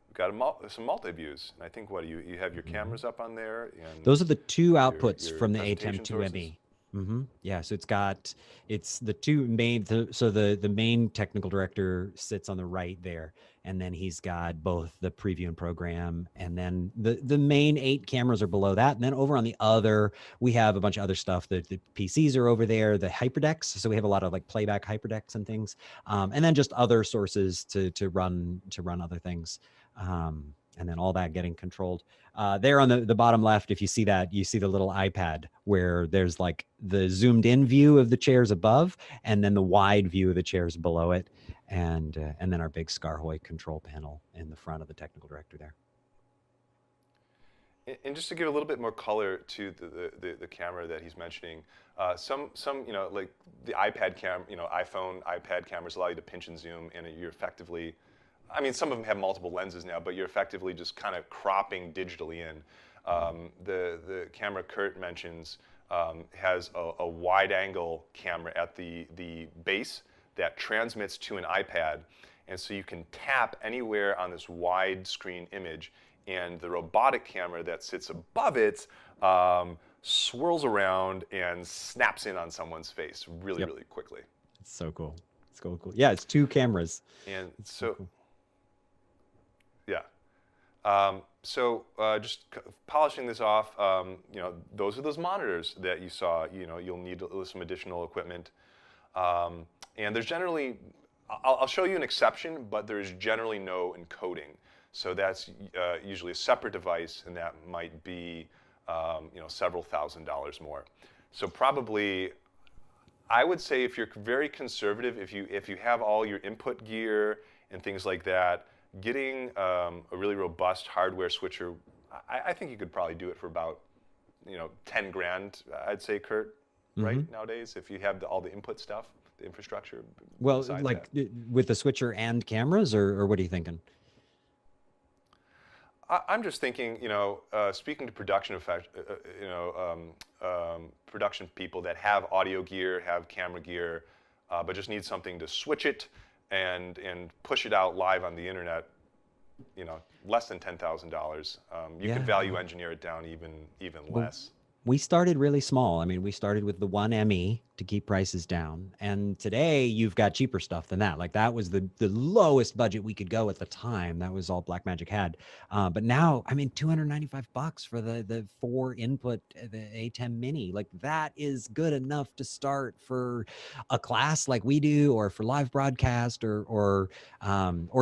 Speaker 1: we've got some multi-views. And I think you have your cameras up on there. And
Speaker 2: those are the two outputs
Speaker 1: your
Speaker 2: from the
Speaker 1: presentation
Speaker 2: ATEM 2ME.
Speaker 1: sources.
Speaker 2: Yeah, so it's the two main, so the main technical director sits on the right there, and then he's got both the preview and program, and then the main 8 cameras are below that, and then over on the other, we have a bunch of other stuff. The PCs are over there, the hyperdecks, so we have a lot of like playback hyperdecks and things, and then just other sources to run other things. and then all that getting controlled. There on the bottom left, if you see that, you see the little iPad where there's like the zoomed in view of the chairs above, and then the wide view of the chairs below it, and then our big Scarhoy control panel in the front of the technical director there.
Speaker 1: And just to give a little bit more color to the camera that he's mentioning, some like the iPad cam, iPhone, iPad cameras allow you to pinch and zoom, and you're effectively, I mean, some of them have multiple lenses now, but you're effectively just kind of cropping digitally in. The camera Kurt mentions has a wide-angle camera at the base that transmits to an iPad, and so you can tap anywhere on this wide-screen image, and the robotic camera that sits above it swirls around and snaps in on someone's face really, really quickly.
Speaker 2: It's so cool. It's cool. Yeah, it's 2 cameras.
Speaker 1: And
Speaker 2: it's
Speaker 1: so
Speaker 2: cool.
Speaker 1: Yeah. Just polishing this off, those are those monitors that you saw. You'll need some additional equipment. And there's generally, I'll show you an exception, but there's generally no encoding. So that's usually a separate device, and that might be several $1,000s more. So probably, I would say if you're very conservative, if you have all your input gear and things like that, getting a really robust hardware switcher, I think you could probably do it for about 10 grand, I'd say, Kurt, right, nowadays, if you have all the input stuff, the infrastructure.
Speaker 2: Well, like with the switcher and cameras, or what are you thinking?
Speaker 1: I'm just thinking, speaking to production production people that have audio gear, have camera gear, but just need something to switch it and push it out live on the internet, less than $10,000. You could value engineer it down even less.
Speaker 2: We started really small. I mean, we started with the 1ME to keep prices down. And today you've got cheaper stuff than that. Like that was the lowest budget we could go at the time. That was all Blackmagic had. But now, I mean, $295 for the 4 input, the A10 Mini. Like that is good enough to start for a class like we do, or for live broadcast, or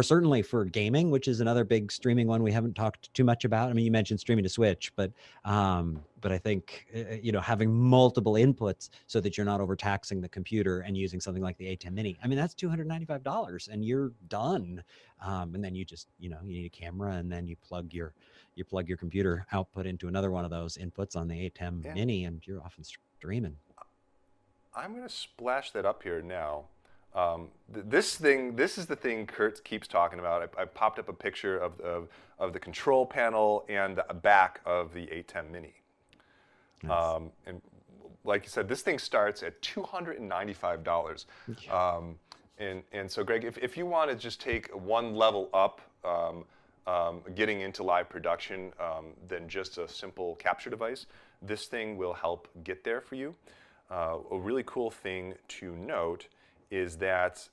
Speaker 2: certainly for gaming, which is another big streaming one we haven't talked too much about. I mean, you mentioned streaming to Switch, but I think, having multiple inputs so that you're not overtaxing the computer and using something like the A10 Mini. I mean, that's $295 and you're done. And then you just, you need a camera, and then you plug your computer output into another one of those inputs on the A10 Mini, and you're off and streaming.
Speaker 1: I'm going to splash that up here now. This is the thing Kurt keeps talking about. I popped up a picture of the control panel and the back of the A10 Mini. Nice. And like you said, this thing starts at $295. And so, Greg, if you want to just take one level up, getting into live production than just a simple capture device, this thing will help get there for you. A really cool thing to note is that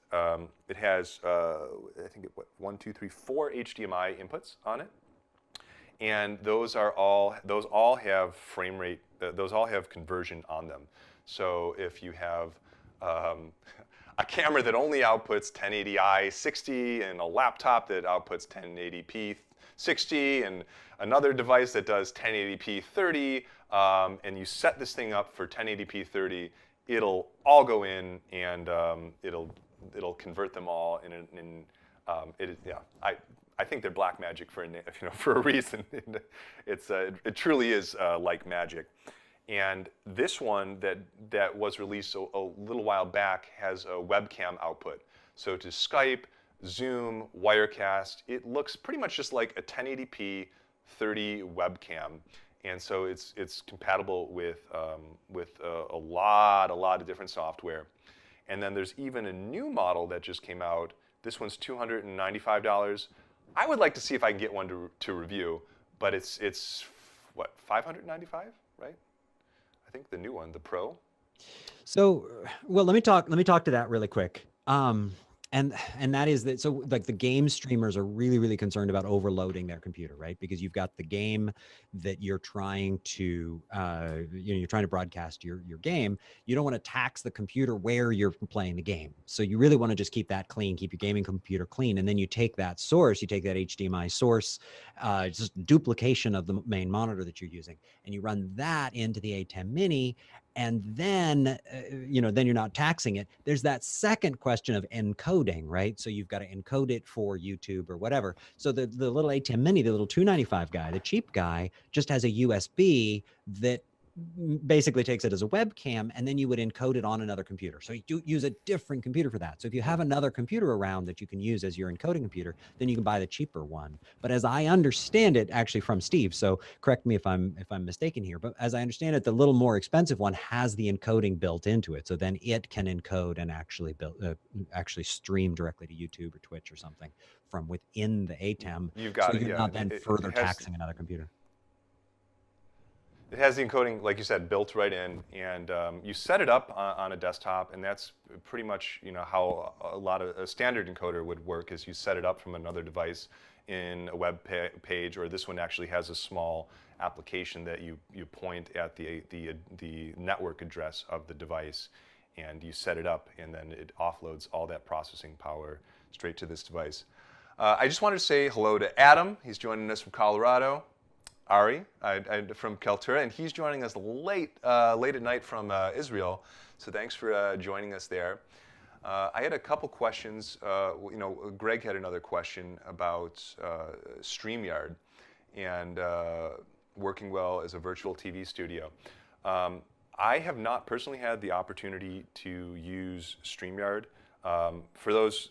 Speaker 1: it has, I think, 4 HDMI inputs on it. And those all have frame rate, those all have conversion on them. So if you have a camera that only outputs 1080i 60, and a laptop that outputs 1080p 60, and another device that does 1080p 30, and you set this thing up for 1080p 30, it'll all go in, and it'll convert them all I think they're Blackmagic for a reason. It truly is like magic. And this one that was released a little while back has a webcam output. So to Skype, Zoom, Wirecast, it looks pretty much just like a 1080p 30 webcam. And so it's compatible with a lot of different software. And then there's even a new model that just came out. This one's $295. I would like to see if I can get one to review, but it's what, $595, right? I think the new one, the Pro.
Speaker 2: So, well, let me talk to that really quick. and that is that. So like the game streamers are really, really concerned about overloading their computer, right? Because you've got the game that you're trying to you're trying to broadcast your game. You don't want to tax the computer where you're playing the game. So you really want to just keep that clean, keep your gaming computer clean. And then you take that source, you take that HDMI source, just duplication of the main monitor that you're using, and you run that into the A10 Mini, and then then you're not taxing it. There's that second question of encoding, right? So you've got to encode it for YouTube or whatever. So the little A10 Mini, the little 295 guy, the cheap guy, just has a USB that basically takes it as a webcam, and then you would encode it on another computer. So you do use a different computer for that. So if you have another computer around that you can use as your encoding computer, then you can buy the cheaper one. But as I understand it, actually from Steve, so correct me if I'm mistaken here, but as I understand it, the little more expensive one has the encoding built into it. So then it can encode and actually stream directly to YouTube or Twitch or something from within the ATEM.
Speaker 1: You've got
Speaker 2: so
Speaker 1: it,
Speaker 2: you're
Speaker 1: yeah.
Speaker 2: not then further taxing another computer.
Speaker 1: It has the encoding, like you said, built right in, and you set it up on a desktop, and that's pretty much how a standard encoder would work. Is you set it up from another device in a web page, or this one actually has a small application that you point at the network address of the device, and you set it up, and then it offloads all that processing power straight to this device. I just wanted to say hello to Adam. He's joining us from Colorado. Ari from Kaltura, and he's joining us late at night from Israel. So thanks for joining us there. I had a couple questions. Greg had another question about StreamYard and working well as a virtual TV studio. I have not personally had the opportunity to use StreamYard. For those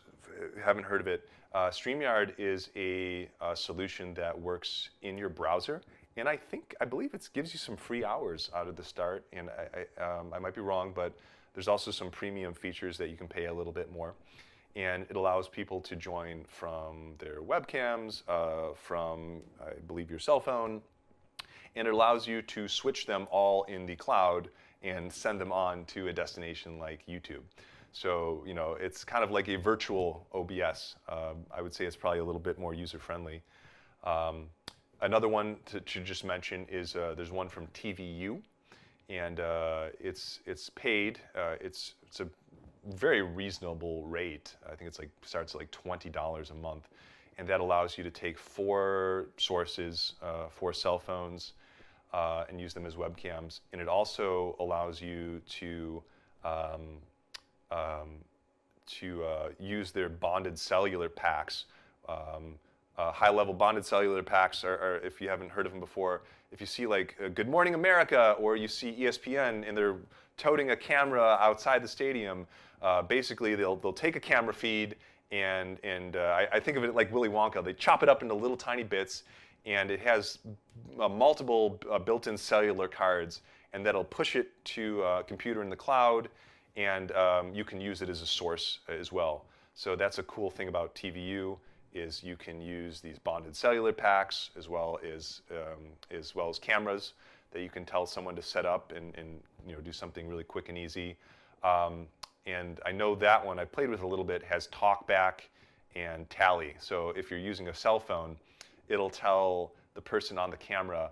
Speaker 1: who haven't heard of it, StreamYard is a solution that works in your browser, and I believe it gives you some free hours out of the start. And I might be wrong, but there's also some premium features that you can pay a little bit more, and it allows people to join from their webcams, from I believe your cell phone, and it allows you to switch them all in the cloud and send them on to a destination like YouTube. So, it's kind of like a virtual OBS. I would say it's probably a little bit more user-friendly. Another one to just mention is there's one from TVU, and it's paid. It's a very reasonable rate. I think starts at $20 a month, and that allows you to take 4 sources, 4 cell phones, and use them as webcams. And it also allows you to use their bonded cellular packs. High-level bonded cellular packs are, if you haven't heard of them before, if you see Good Morning America, or you see ESPN and they're toting a camera outside the stadium, basically they'll take a camera feed and I think of it like Willy Wonka. They chop it up into little tiny bits, and it has multiple built-in cellular cards, and that'll push it to a computer in the cloud, and you can use it as a source as well. So that's a cool thing about TVU, is you can use these bonded cellular packs as well as cameras that you can tell someone to set up and do something really quick and easy. And I know that one I played with a little bit has talkback and tally. So if you're using a cell phone, it'll tell the person on the camera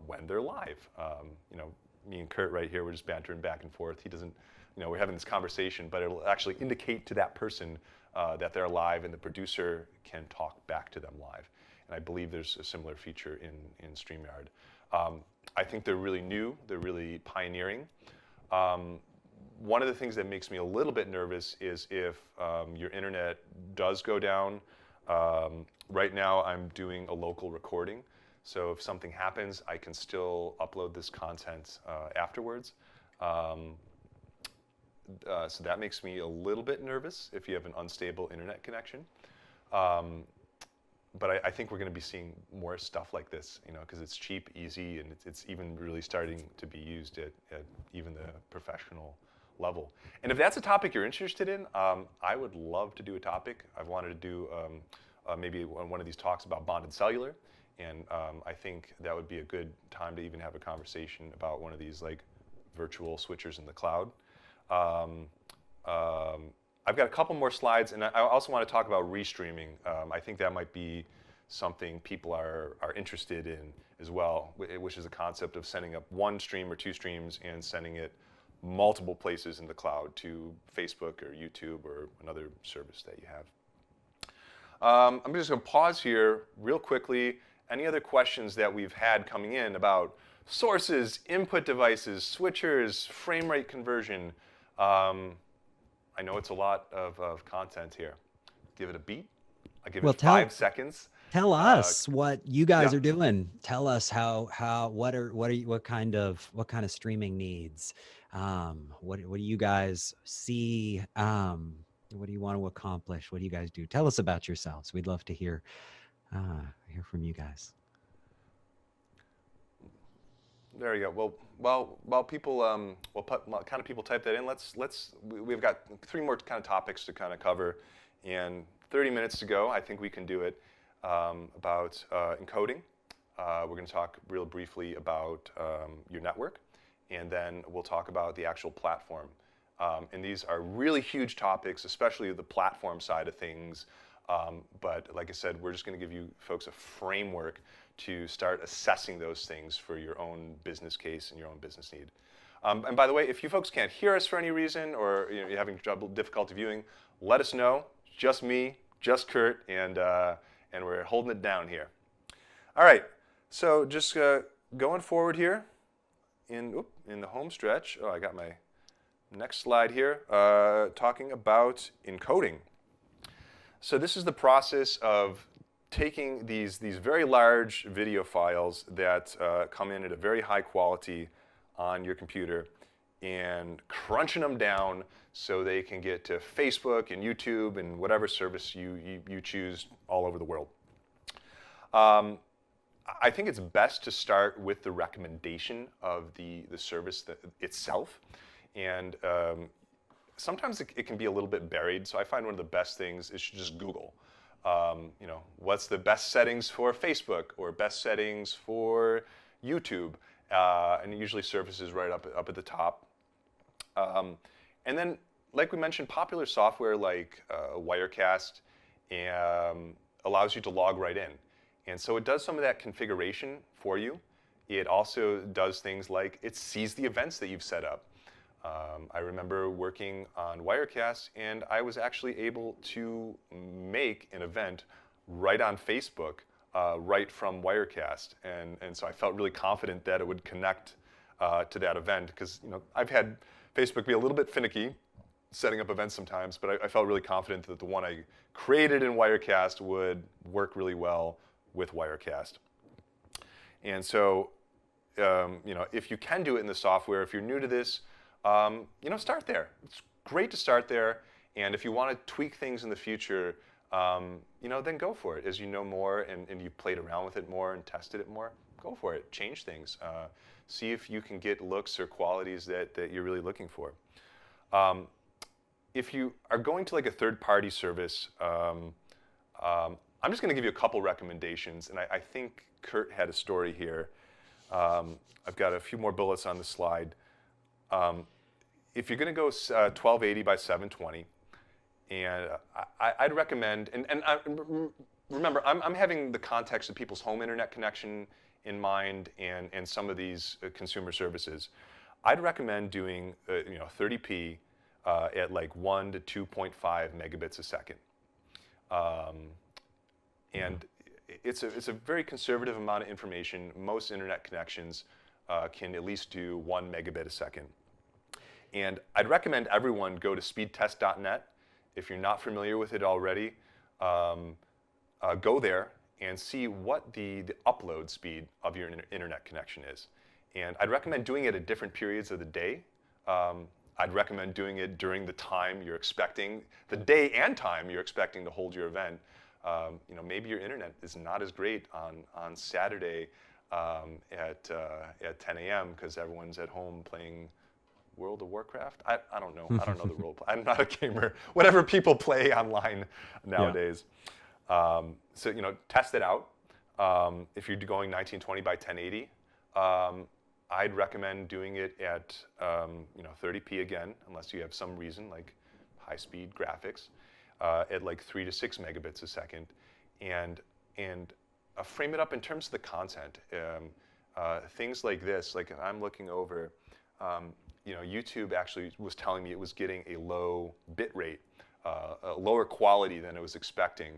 Speaker 1: when they're live. Me and Kurt right here, we're just bantering back and forth. He doesn't, we're having this conversation, but it'll actually indicate to that person that they're live, and the producer can talk back to them live. And I believe there's a similar feature in StreamYard. I think they're really new. They're really pioneering. One of the things that makes me a little bit nervous is if your internet does go down. Right now, I'm doing a local recording. So if something happens, I can still upload this content afterwards. So that makes me a little bit nervous if you have an unstable internet connection. But I think we're going to be seeing more stuff like this, because it's cheap, easy, and it's even really starting to be used at even the professional level. And if that's a topic you're interested in, I would love to do a topic. I've wanted to do maybe one of these talks about bonded cellular, and I think that would be a good time to even have a conversation about one of these virtual switchers in the cloud. I've got a couple more slides, and I also want to talk about restreaming. I think that might be something people are interested in as well, which is the concept of sending up one stream or two streams and sending it multiple places in the cloud to Facebook or YouTube or another service that you have. I'm just going to pause here real quickly. Any other questions that we've had coming in about sources, input devices, switchers, frame rate conversion? I know it's a lot of content here. Give it a beat. I'll give it 5 seconds.
Speaker 2: Tell us what you guys
Speaker 1: yeah.
Speaker 2: are doing. Tell us what kind of streaming needs. What do you guys see? What do you want to accomplish? What do you guys do? Tell us about yourselves. We'd love to hear from you guys.
Speaker 1: There you go. Well, while people kind of people type that in, we've got 3 more kind of topics to kind of cover, and 30 minutes to go. I think we can do it. About encoding. We're going to talk real briefly about your network, and then we'll talk about the actual platform. And these are really huge topics, especially the platform side of things. But like I said, we're just going to give you folks a framework to start assessing those things for your own business case and your own business need. And by the way, if you folks can't hear us for any reason, or you're having difficulty viewing, let us know. Just me, just Kurt, and we're holding it down here. All right, so just going forward here in the home stretch. Oh, I got my next slide here, talking about encoding. So this is the process of taking these very large video files that come in at a very high quality on your computer and crunching them down so they can get to Facebook and YouTube and whatever service you choose all over the world. I think it's best to start with the recommendation of the service itself. And sometimes it can be a little bit buried, so I find one of the best things is to just Google. What's the best settings for Facebook or best settings for YouTube? And it usually surfaces right up at the top. And then, like we mentioned, popular software like Wirecast allows you to log right in. And so it does some of that configuration for you. It also does things like it sees the events that you've set up. I remember working on Wirecast, and I was actually able to make an event right on Facebook, right from Wirecast. And so I felt really confident that it would connect to that event, because I've had Facebook be a little bit finicky setting up events sometimes, but I felt really confident that the one I created in Wirecast would work really well with Wirecast. And so, if you can do it in the software, if you're new to this, start there. It's great to start there, and if you want to tweak things in the future, then go for it. As you know more and you've played around with it more and tested it more, go for it. Change things. See if you can get looks or qualities that you're really looking for. If you are going to like a third-party service, I'm just going to give you a couple recommendations, and I think Kurt had a story here. I've got a few more bullets on the slide. If you're going to go 1280 by 720, and I'd recommend, remember, I'm having the context of people's home internet connection in mind and some of these consumer services. I'd recommend doing 30p at like 1 to 2.5 megabits a second. And it's a very conservative amount of information. Most internet connections can at least do 1 megabit a second. And I'd recommend everyone go to speedtest.net. If you're not familiar with it already, go there and see what the upload speed of your internet connection is. And I'd recommend doing it at different periods of the day. I'd recommend doing it during the time you're expecting, the day and time you're expecting to hold your event. Maybe your internet is not as great on Saturday at 10 a.m. because everyone's at home playing World of Warcraft. I don't know. I don't know the role play. I'm not a gamer. Whatever people play online nowadays. Yeah. So test it out. If you're going 1920 by 1080, I'd recommend doing it at 30p again, unless you have some reason like high-speed graphics at like 3 to 6 megabits a second, and frame it up in terms of the content. Things like this, like if I'm looking over, YouTube actually was telling me it was getting a low bit rate, a lower quality than it was expecting.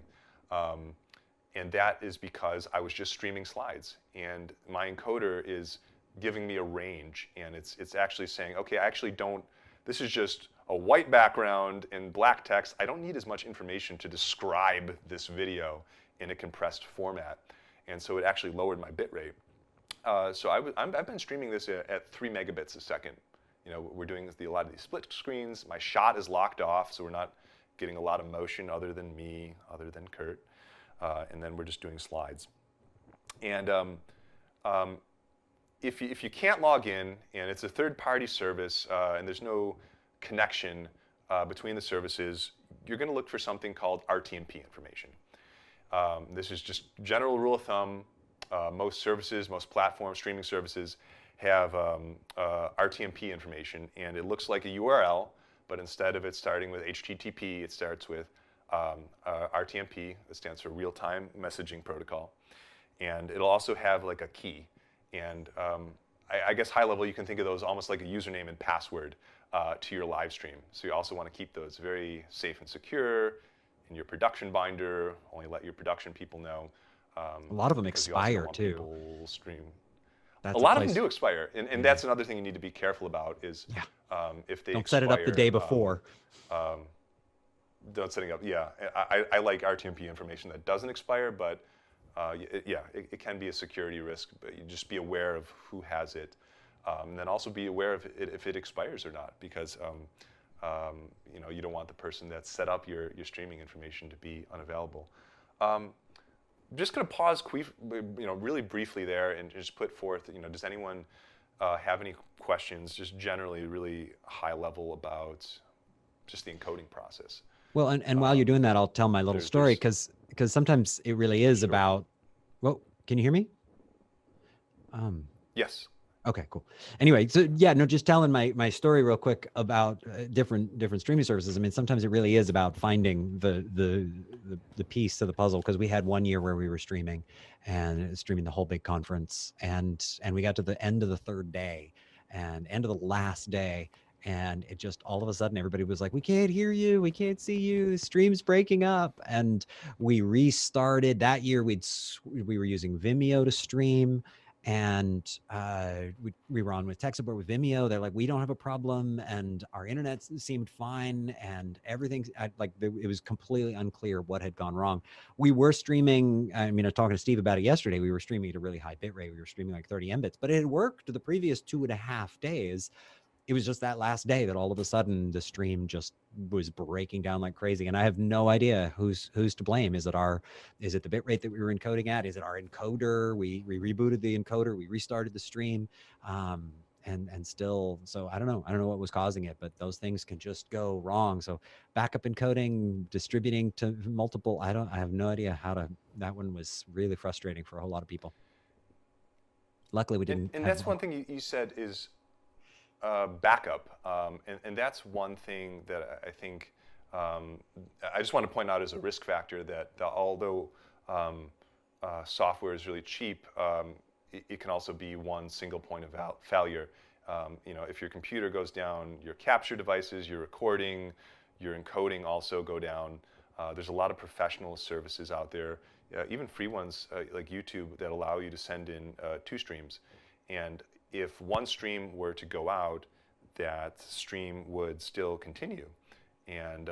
Speaker 1: And that is because I was just streaming slides, and my encoder is giving me a range, and it's actually saying, okay, I actually don't, this is just a white background and black text. I don't need as much information to describe this video in a compressed format. And so it actually lowered my bit rate. So I've been streaming this at 3 megabits a second. We're doing a lot of these split screens. My shot is locked off, so we're not getting a lot of motion other than me, other than Kurt. And then we're just doing slides. And if you can't log in, and it's a third-party service, and there's no connection between the services, you're going to look for something called RTMP information. This is just general rule of thumb. Most services, most platform streaming services have RTMP information, and it looks like a URL, but instead of it starting with HTTP, it starts with RTMP. That stands for Real-Time Messaging Protocol. And it'll also have like a key. And I guess high level, you can think of those almost like a username and password to your live stream. So you also want to keep those very safe and secure in your production binder. Only let your production people know.
Speaker 2: A lot of them expire too.
Speaker 1: Stream.
Speaker 2: That's
Speaker 1: a lot of them do expire, and that's another thing you need to be careful about is if they
Speaker 2: don't set it up the day before.
Speaker 1: Don't setting up. Yeah, I like RTMP information that doesn't expire, but it can be a security risk. But you just be aware of who has it, and then also be aware of if it expires or not, because you don't want the person that set up your streaming information to be unavailable. I'm just going to pause, really briefly there, and just put forth, does anyone have any questions, just generally, really high level about just the encoding process?
Speaker 2: Well, and while you're doing that, I'll tell my little story, because sometimes it really is about. Well, can you hear me?
Speaker 1: Yes.
Speaker 2: Okay, cool. Anyway, so yeah, no, just telling my story real quick about different streaming services. I mean, sometimes it really is about finding the piece to the puzzle, because we had one year where we were streaming the whole big conference, and we got to the end of the third day and end of the last day, and it just all of a sudden everybody was like, we can't hear you, we can't see you, the stream's breaking up. And we restarted. That year we were using Vimeo to stream. And we were on with tech support with Vimeo. They're like, we don't have a problem, and our internet seemed fine, and everything. It was completely unclear what had gone wrong. We were streaming. I mean, I was talking to Steve about it yesterday. We were streaming at a really high bit rate. We were streaming like 30 Mbits, but it had worked the previous 2.5 days. It was just that last day that all of a sudden the stream just was breaking down like crazy. And I have no idea who's to blame. Is it the bit rate that we were encoding at? Is it our encoder? We rebooted the encoder, we restarted the stream. And still, so I don't know what was causing it, but those things can just go wrong. So backup encoding, distributing to multiple, I have no idea that one was really frustrating for a whole lot of people. Luckily we didn't.
Speaker 1: And that's one thing you said is, backup, and that's one thing that I think I just want to point out as a risk factor, that although software is really cheap, it can also be one single point of failure. If your computer goes down, your capture devices, your recording, your encoding also go down. There's a lot of professional services out there, even free ones like YouTube, that allow you to send in 2 streams. And if one stream were to go out, that stream would still continue, and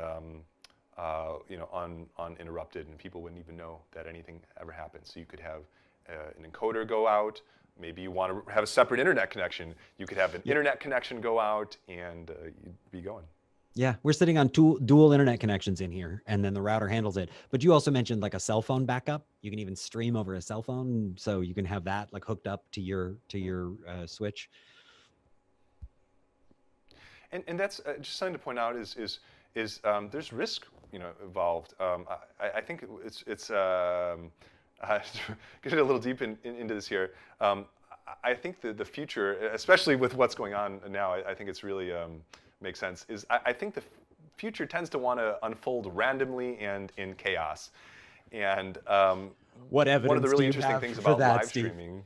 Speaker 1: uninterrupted, and people wouldn't even know that anything ever happened. So you could have an encoder go out. Maybe you want to have a separate internet connection. You could have an internet connection go out, and you'd be going.
Speaker 2: Yeah, we're sitting on dual internet connections in here, and then the router handles it. But you also mentioned like a cell phone backup. You can even stream over a cell phone, so you can have that like hooked up to your switch.
Speaker 1: And that's just something to point out is there's risk involved. I think it's get a little deep into this here. I think the future, especially with what's going on now, I think it's really makes sense. Is I think future tends to want to unfold randomly and in chaos. And
Speaker 2: What
Speaker 1: one of the
Speaker 2: evidence
Speaker 1: really
Speaker 2: do you
Speaker 1: interesting
Speaker 2: have
Speaker 1: things
Speaker 2: for
Speaker 1: about
Speaker 2: that,
Speaker 1: live
Speaker 2: Steve?
Speaker 1: streaming,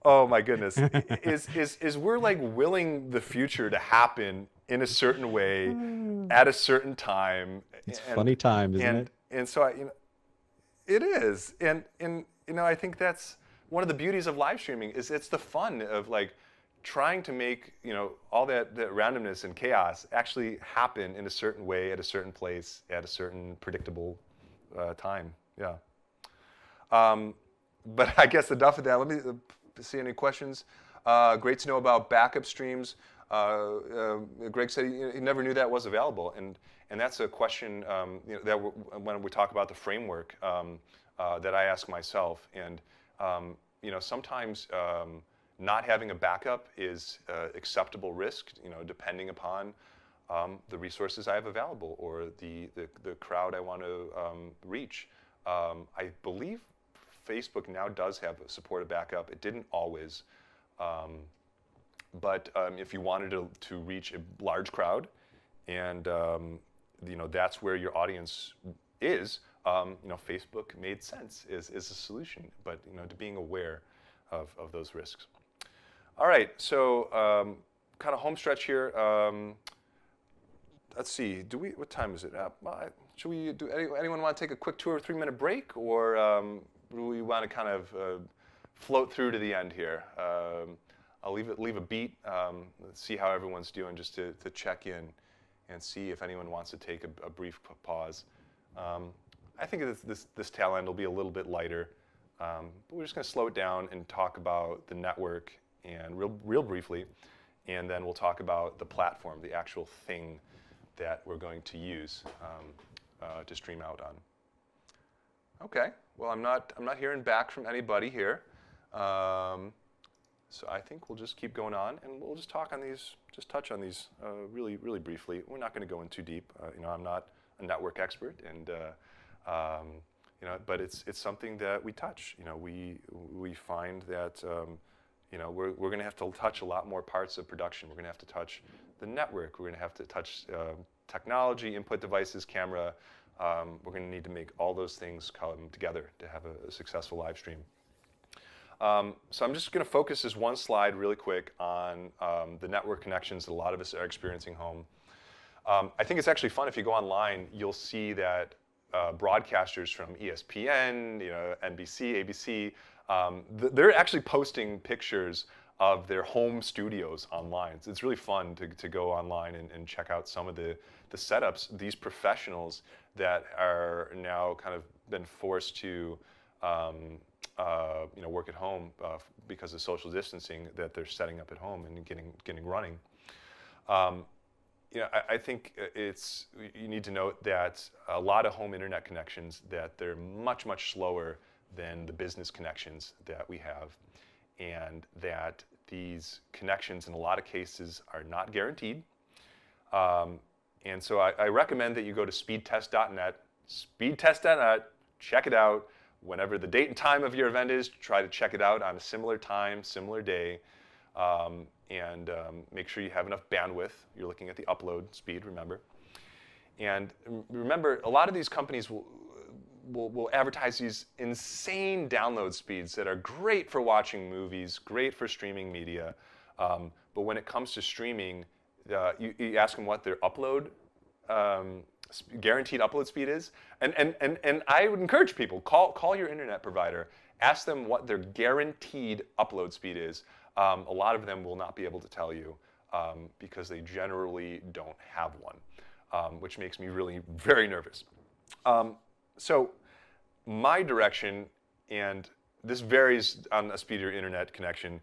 Speaker 1: oh my goodness, is we're like willing the future to happen in a certain way at a certain time,
Speaker 2: It's
Speaker 1: and
Speaker 2: funny time, isn't it?
Speaker 1: so it is, and I think that's one of the beauties of live streaming is it's the fun of like trying to make all that randomness and chaos actually happen in a certain way at a certain place at a certain predictable time. Yeah. But I guess enough of that. Let me see any questions. Great to know about backup streams. Greg said he never knew that was available, and that's a question that when we talk about the framework that I ask myself. And sometimes not having a backup is acceptable risk, depending upon the resources I have available or the crowd I want to reach. I believe Facebook now does have a supported backup. It didn't always. But if you wanted to reach a large crowd, and that's where your audience is, Facebook made sense is a solution. But to being aware of those risks. All right, so kind of home stretch here. Let's see. What time is it? Should we do? Anyone want to take a quick 2 or 3 minute break, or do we want to kind of float through to the end here? I'll leave a beat. Let's see how everyone's doing, just to check in and see if anyone wants to take a brief pause. I think this tail end will be a little bit lighter, but we're just going to slow it down and talk about the network and real briefly, and then we'll talk about the platform, the actual thing that we're going to use to stream out on. Okay. Well, I'm not hearing back from anybody here. So I think we'll just keep going on, and we'll just touch on these really briefly. We're not going to go in too deep. I'm not a network expert, and but it's something that we touch. We find that we're going to have to touch a lot more parts of production. We're going to have to touch the network. We're going to have to touch technology, input devices, camera. We're going to need to make all those things come together to have a successful live stream. So I'm just going to focus this one slide really quick on the network connections that a lot of us are experiencing home. I think it's actually fun if you go online, you'll see that broadcasters from ESPN, NBC, ABC, they're actually posting pictures of their home studios online. So it's really fun to go online and check out some of the setups. These professionals that are now kind of been forced to work at home because of social distancing, that they're setting up at home and getting running. I think you need to note that a lot of home internet connections, that they're much slower than the business connections that we have, and that these connections in a lot of cases are not guaranteed. And so I recommend that you go to speedtest.net, check it out. Whenever the date and time of your event is, try to check it out on a similar time, similar day, and make sure you have enough bandwidth. You're looking at the upload speed, remember. And remember, a lot of these companies will advertise these insane download speeds that are great for watching movies, great for streaming media. But when it comes to streaming, you ask them what their upload guaranteed upload speed is, and I would encourage people, call your internet provider, ask them what their guaranteed upload speed is. A lot of them will not be able to tell you because they generally don't have one, which makes me really very nervous. So my direction, and this varies on a speedier internet connection,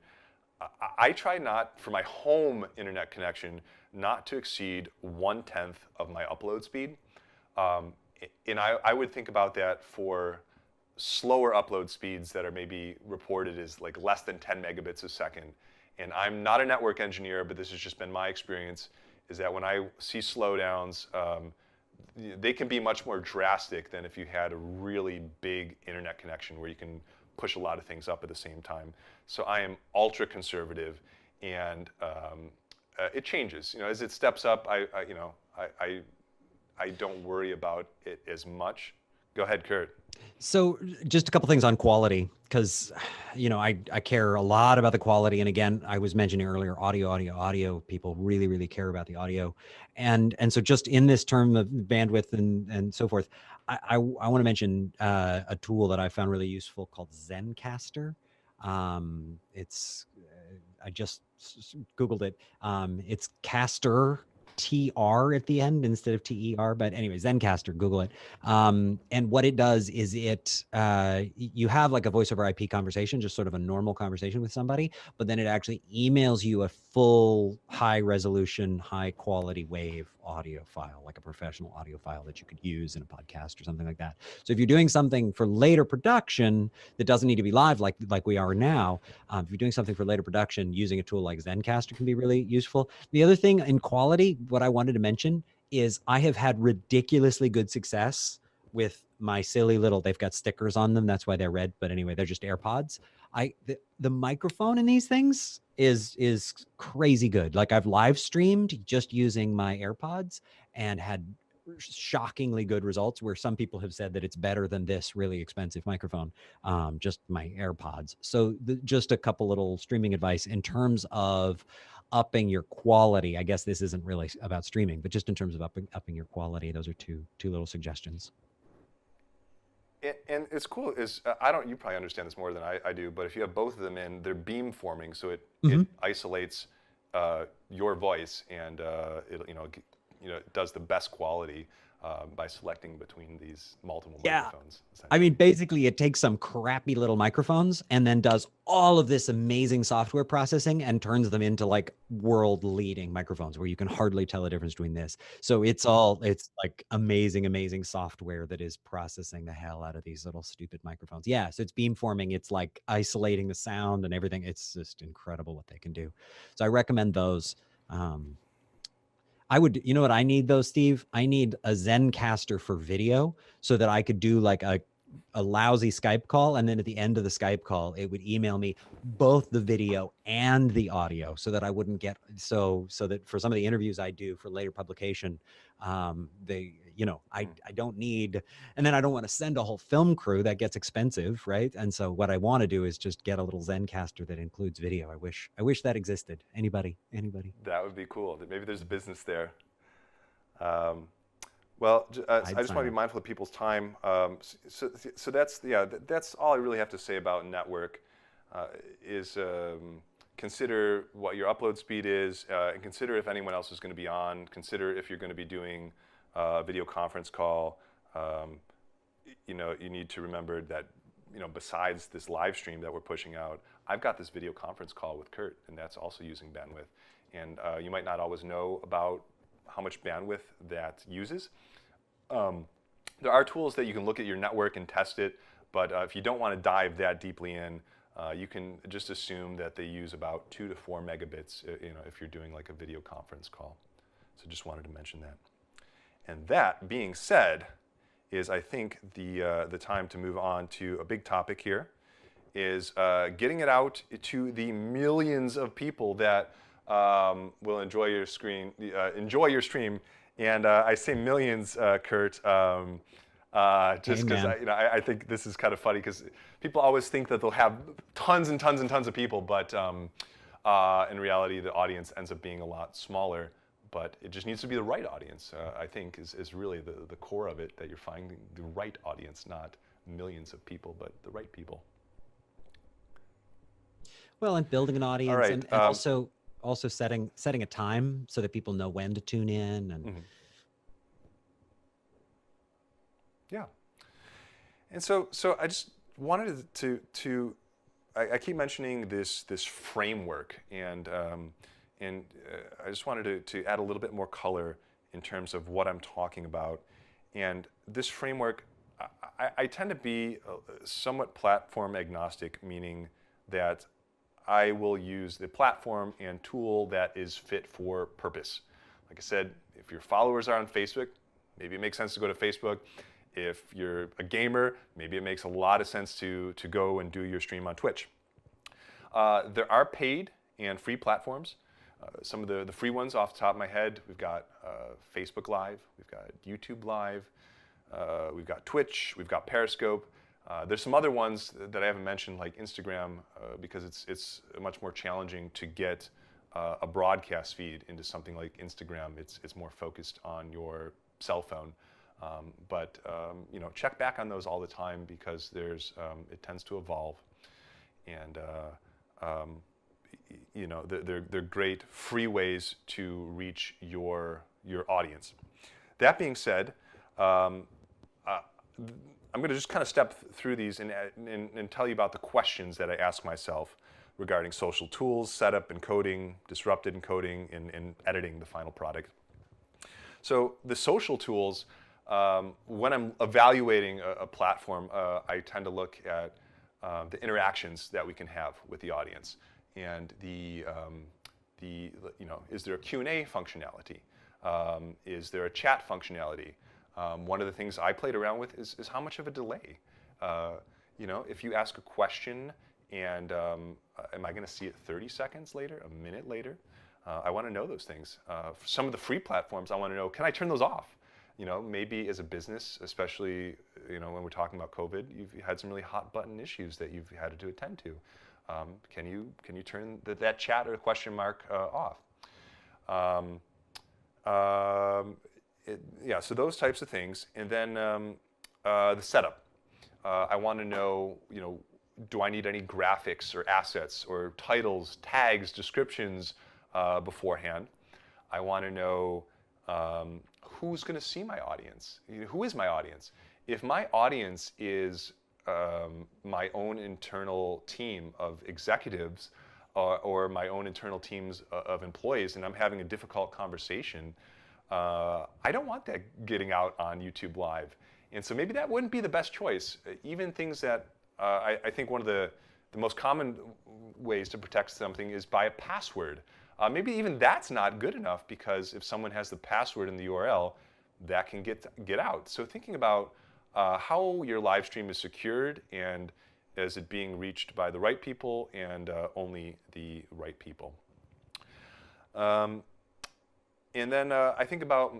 Speaker 1: I try not, for my home internet connection, not to exceed 1/10 of my upload speed. And I would think about that for slower upload speeds that are maybe reported as like less than 10 megabits a second. And I'm not a network engineer, but this has just been my experience, is that when I see slowdowns, they can be much more drastic than if you had a really big internet connection where you can push a lot of things up at the same time. So I am ultra conservative, and it changes. As it steps up, I don't worry about it as much. Go ahead, Kurt.
Speaker 2: So just a couple things on quality, because I care a lot about the quality. And again, I was mentioning earlier, audio. People really, really care about the audio. And so just in this term of bandwidth and so forth, I want to mention a tool that I found really useful called Zencastr. It's I just Googled it. It's Caster, TR at the end instead of TER. But anyway, Zencastr, Google it. And what it does is you have like a voice over IP conversation, just sort of a normal conversation with somebody, but then it actually emails you a full high resolution, high quality wave audio file, like a professional audio file that you could use in a podcast or something like that. So if you're doing something for later production that doesn't need to be live like we are now, if you're doing something for later production, using a tool like Zencastr can be really useful. The other thing in quality, what I wanted to mention is I have had ridiculously good success with my silly little, they've got stickers on them. That's why they're red. But anyway, they're just AirPods. The microphone in these things is crazy good. Like I've live streamed just using my AirPods and had shockingly good results, where some people have said that it's better than this really expensive microphone, just my AirPods. So just a couple little streaming advice in terms of upping your quality. I guess this isn't really about streaming, but just in terms of upping your quality, those are two little suggestions.
Speaker 1: And it's cool is you probably understand this more than I do, but if you have both of them in, they're beam forming, so it isolates your voice, and it does the best quality by selecting between these multiple microphones.
Speaker 2: I mean, basically it takes some crappy little microphones and then does all of this amazing software processing and turns them into like world leading microphones where you can hardly tell the difference between this. So it's like amazing software that is processing the hell out of these little stupid microphones. Yeah. So it's beamforming. It's like isolating the sound and everything. It's just incredible what they can do. So I recommend those. You know what I need though, Steve? I need a Zencastr for video so that I could do like a lousy Skype call. And then at the end of the Skype call, it would email me both the video and the audio so that I wouldn't get, so that for some of the interviews I do for later publication, I don't need, and then I don't want to send a whole film crew. That gets expensive, right? And so what I want to do is just get a little Zencastr that includes video. I wish that existed. Anybody?
Speaker 1: That would be cool. Maybe there's a business there. Well, I just want to be mindful of people's time. So that's all I really have to say about network. Is consider what your upload speed is, and consider if anyone else is going to be on. Consider if you're going to be doing a video conference call. You need to remember that besides this live stream that we're pushing out, I've got this video conference call with Kurt, and that's also using bandwidth. And you might not always know about how much bandwidth that uses. There are tools that you can look at your network and test it, but if you don't want to dive that deeply in, you can just assume that they use about 2 to 4 megabits, if you're doing like a video conference call. So just wanted to mention that. And that being said, is I think the time to move on to a big topic here, is getting it out to the millions of people that will enjoy your stream. And I say millions, Kurt, just because I think this is kind of funny, because people always think that they'll have tons and tons and tons of people, but in reality, the audience ends up being a lot smaller. But it just needs to be the right audience, I think, is really the core of it, that you're finding the right audience, not millions of people, but the right people.
Speaker 2: Well, and building an audience,
Speaker 1: right,
Speaker 2: and also setting a time so that people know when to tune in. And
Speaker 1: yeah. And so I just wanted to I keep mentioning this framework, and I just wanted to add a little bit more color in terms of what I'm talking about. And this framework, I tend to be somewhat platform agnostic, meaning that I will use the platform and tool that is fit for purpose. Like I said, if your followers are on Facebook, maybe it makes sense to go to Facebook. If you're a gamer, maybe it makes a lot of sense to go and do your stream on Twitch. There are paid and free platforms. Some of the free ones off the top of my head, we've got Facebook Live, we've got YouTube Live, we've got Twitch, we've got Periscope. There's some other ones that I haven't mentioned, like Instagram, because it's much more challenging to get a broadcast feed into something like Instagram. It's more focused on your cell phone. But you know, check back on those all the time because it tends to evolve, and you know, they're great free ways to reach your audience. That being said, I'm going to just kind of step through these and tell you about the questions that I ask myself regarding social tools, setup, encoding, disrupted encoding, and editing the final product. So the social tools, when I'm evaluating a platform, I tend to look at the interactions that we can have with the audience, and you know, is there a Q&A functionality? Is there a chat functionality? One of the things I played around with is how much of a delay. You know, if you ask a question and am I going to see it 30 seconds later, a minute later? I want to know those things. For some of the free platforms, I want to know, can I turn those off? You know, maybe as a business, especially, you know, when we're talking about COVID, you've had some really hot button issues that you've had to attend to. Can you turn that chat or question mark off? Yeah, so those types of things, and then the setup. I want to know, you know, do I need any graphics or assets or titles, tags, descriptions beforehand? I want to know who's going to see my audience. Who is my audience? If my audience is my own internal team of executives or my own internal teams of employees, and I'm having a difficult conversation, I don't want that getting out on YouTube Live. And so maybe that wouldn't be the best choice. Even things that I think one of the most common ways to protect something is by a password. Maybe even that's not good enough, because if someone has the password in the URL, that can get out. So thinking about how your live stream is secured, and is it being reached by the right people and only the right people. And then I think about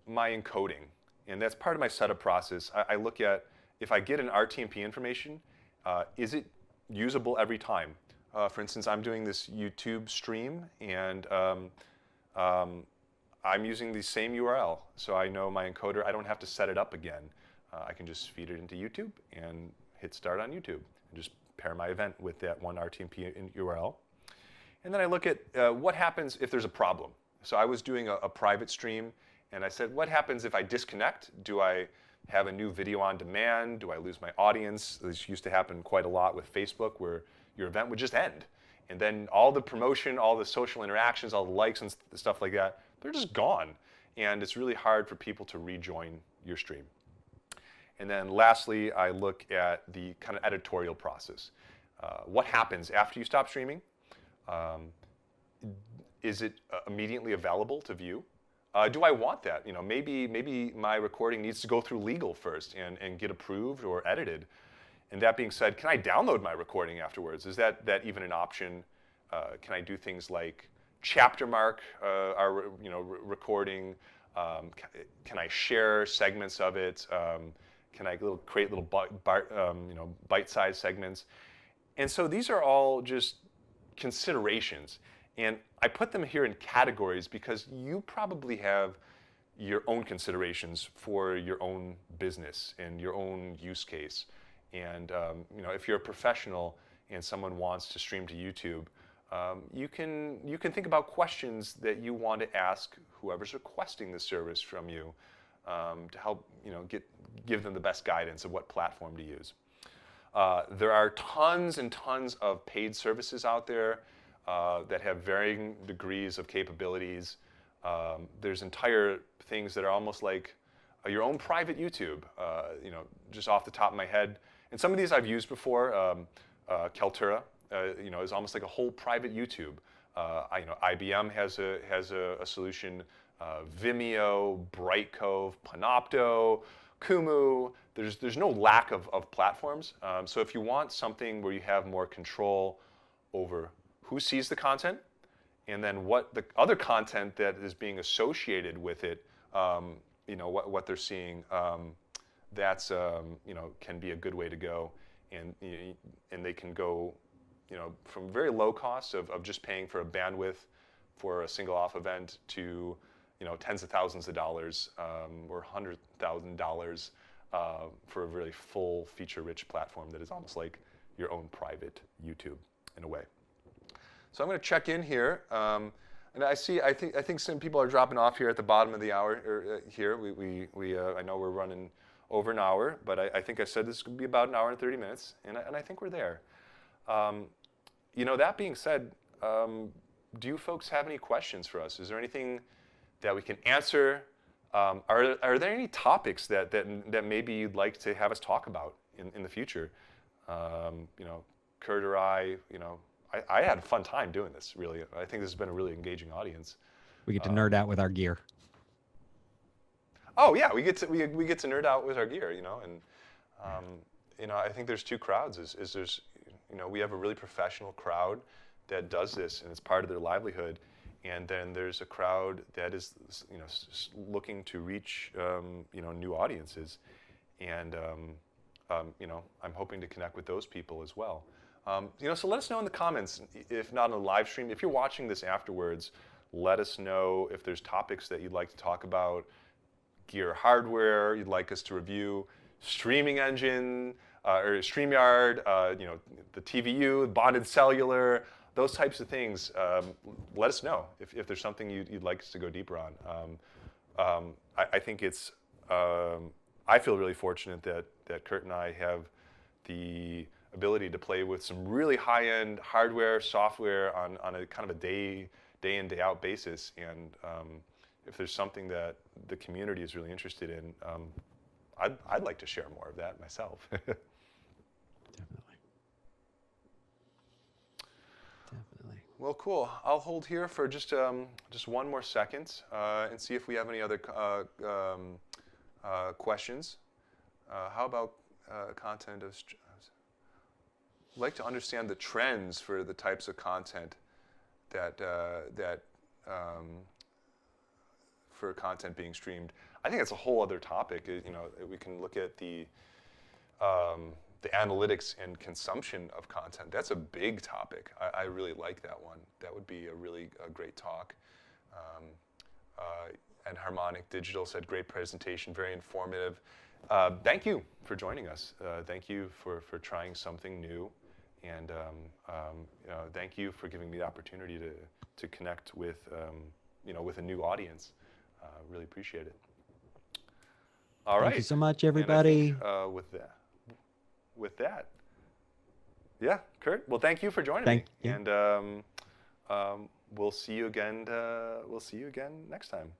Speaker 1: my encoding, and that's part of my setup process. I look at, if I get an RTMP information, is it usable every time? For instance, I'm doing this YouTube stream, and I'm using the same URL, so I know my encoder, I don't have to set it up again. I can just feed it into YouTube and hit start on YouTube, and just pair my event with that one RTMP URL. And then I look at what happens if there's a problem. So I was doing a private stream, and I said, what happens if I disconnect? Do I have a new video on demand? Do I lose my audience? This used to happen quite a lot with Facebook, where your event would just end. And then all the promotion, all the social interactions, all the likes and stuff like that, they're just gone. And it's really hard for people to rejoin your stream. And then lastly, I look at the kind of editorial process. What happens after you stop streaming? Is it immediately available to view? Do I want that? You know, maybe my recording needs to go through legal first and get approved or edited. And that being said, can I download my recording afterwards? Is that even an option? Can I do things like chapter mark our recording? Can I share segments of it? Can I create little bite-sized segments? And so these are all just considerations. And I put them here in categories because you probably have your own considerations for your own business and your own use case. And you know, if you're a professional and someone wants to stream to YouTube, you can think about questions that you want to ask whoever's requesting the service from you to help give them the best guidance of what platform to use. There are tons and tons of paid services out there that have varying degrees of capabilities. There's entire things that are almost like your own private YouTube, just off the top of my head. And some of these I've used before. Kaltura, is almost like a whole private YouTube. IBM has a solution. Vimeo, Brightcove, Panopto, Kumu. There's no lack of platforms. So if you want something where you have more control over who sees the content and then what the other content that is being associated with it, what they're seeing, that's can be a good way to go, and they can go, from very low costs of just paying for a bandwidth for a single off event to tens of thousands of dollars or $100,000 for a really full feature-rich platform that is almost like your own private YouTube in a way. So I'm going to check in here, and I think some people are dropping off here at the bottom of the hour here. I know we're running over an hour, but I think I said this could be about an hour and 30 minutes, and I think we're there. That being said, do you folks have any questions for us? Is there anything that we can answer? Are there any topics that maybe you'd like to have us talk about in the future? Kurt or I had a fun time doing this, really. I think this has been a really engaging audience.
Speaker 2: We get to nerd out with our gear.
Speaker 1: Oh yeah, we get to nerd out with our gear, and I think there's two crowds. Is there's we have a really professional crowd that does this and it's part of their livelihood, and then there's a crowd that is looking to reach new audiences, and I'm hoping to connect with those people as well. So let us know in the comments, if not on the live stream, if you're watching this afterwards, let us know if there's topics that you'd like to talk about, gear, hardware you'd like us to review, streaming engine, or StreamYard, the TVU, bonded cellular, those types of things. Let us know if there's something you'd like us to go deeper on. I think it's, I feel really fortunate that Kurt and I have the ability to play with some really high-end hardware, software on a kind of a day in, day out basis. And if there's something that the community is really interested in, I'd like to share more of that myself.
Speaker 2: Definitely.
Speaker 1: Well, cool. I'll hold here for just one more second and see if we have any other questions. How about content of? I'd like to understand the trends for the types of content that for content being streamed. I think that's a whole other topic. We can look at the analytics and consumption of content. That's a big topic. I really like that one. That would be a great talk. And Harmonic Digital said, great presentation, very informative. Thank you for joining us. Thank you for trying something new. And thank you for giving me the opportunity to connect with with a new audience. Really appreciate it. All right.
Speaker 2: Thank you so much, everybody.
Speaker 1: And I think, with that, yeah, Kurt. Well, thank you for joining me.
Speaker 2: You.
Speaker 1: And we'll see you again. We'll see you again next time.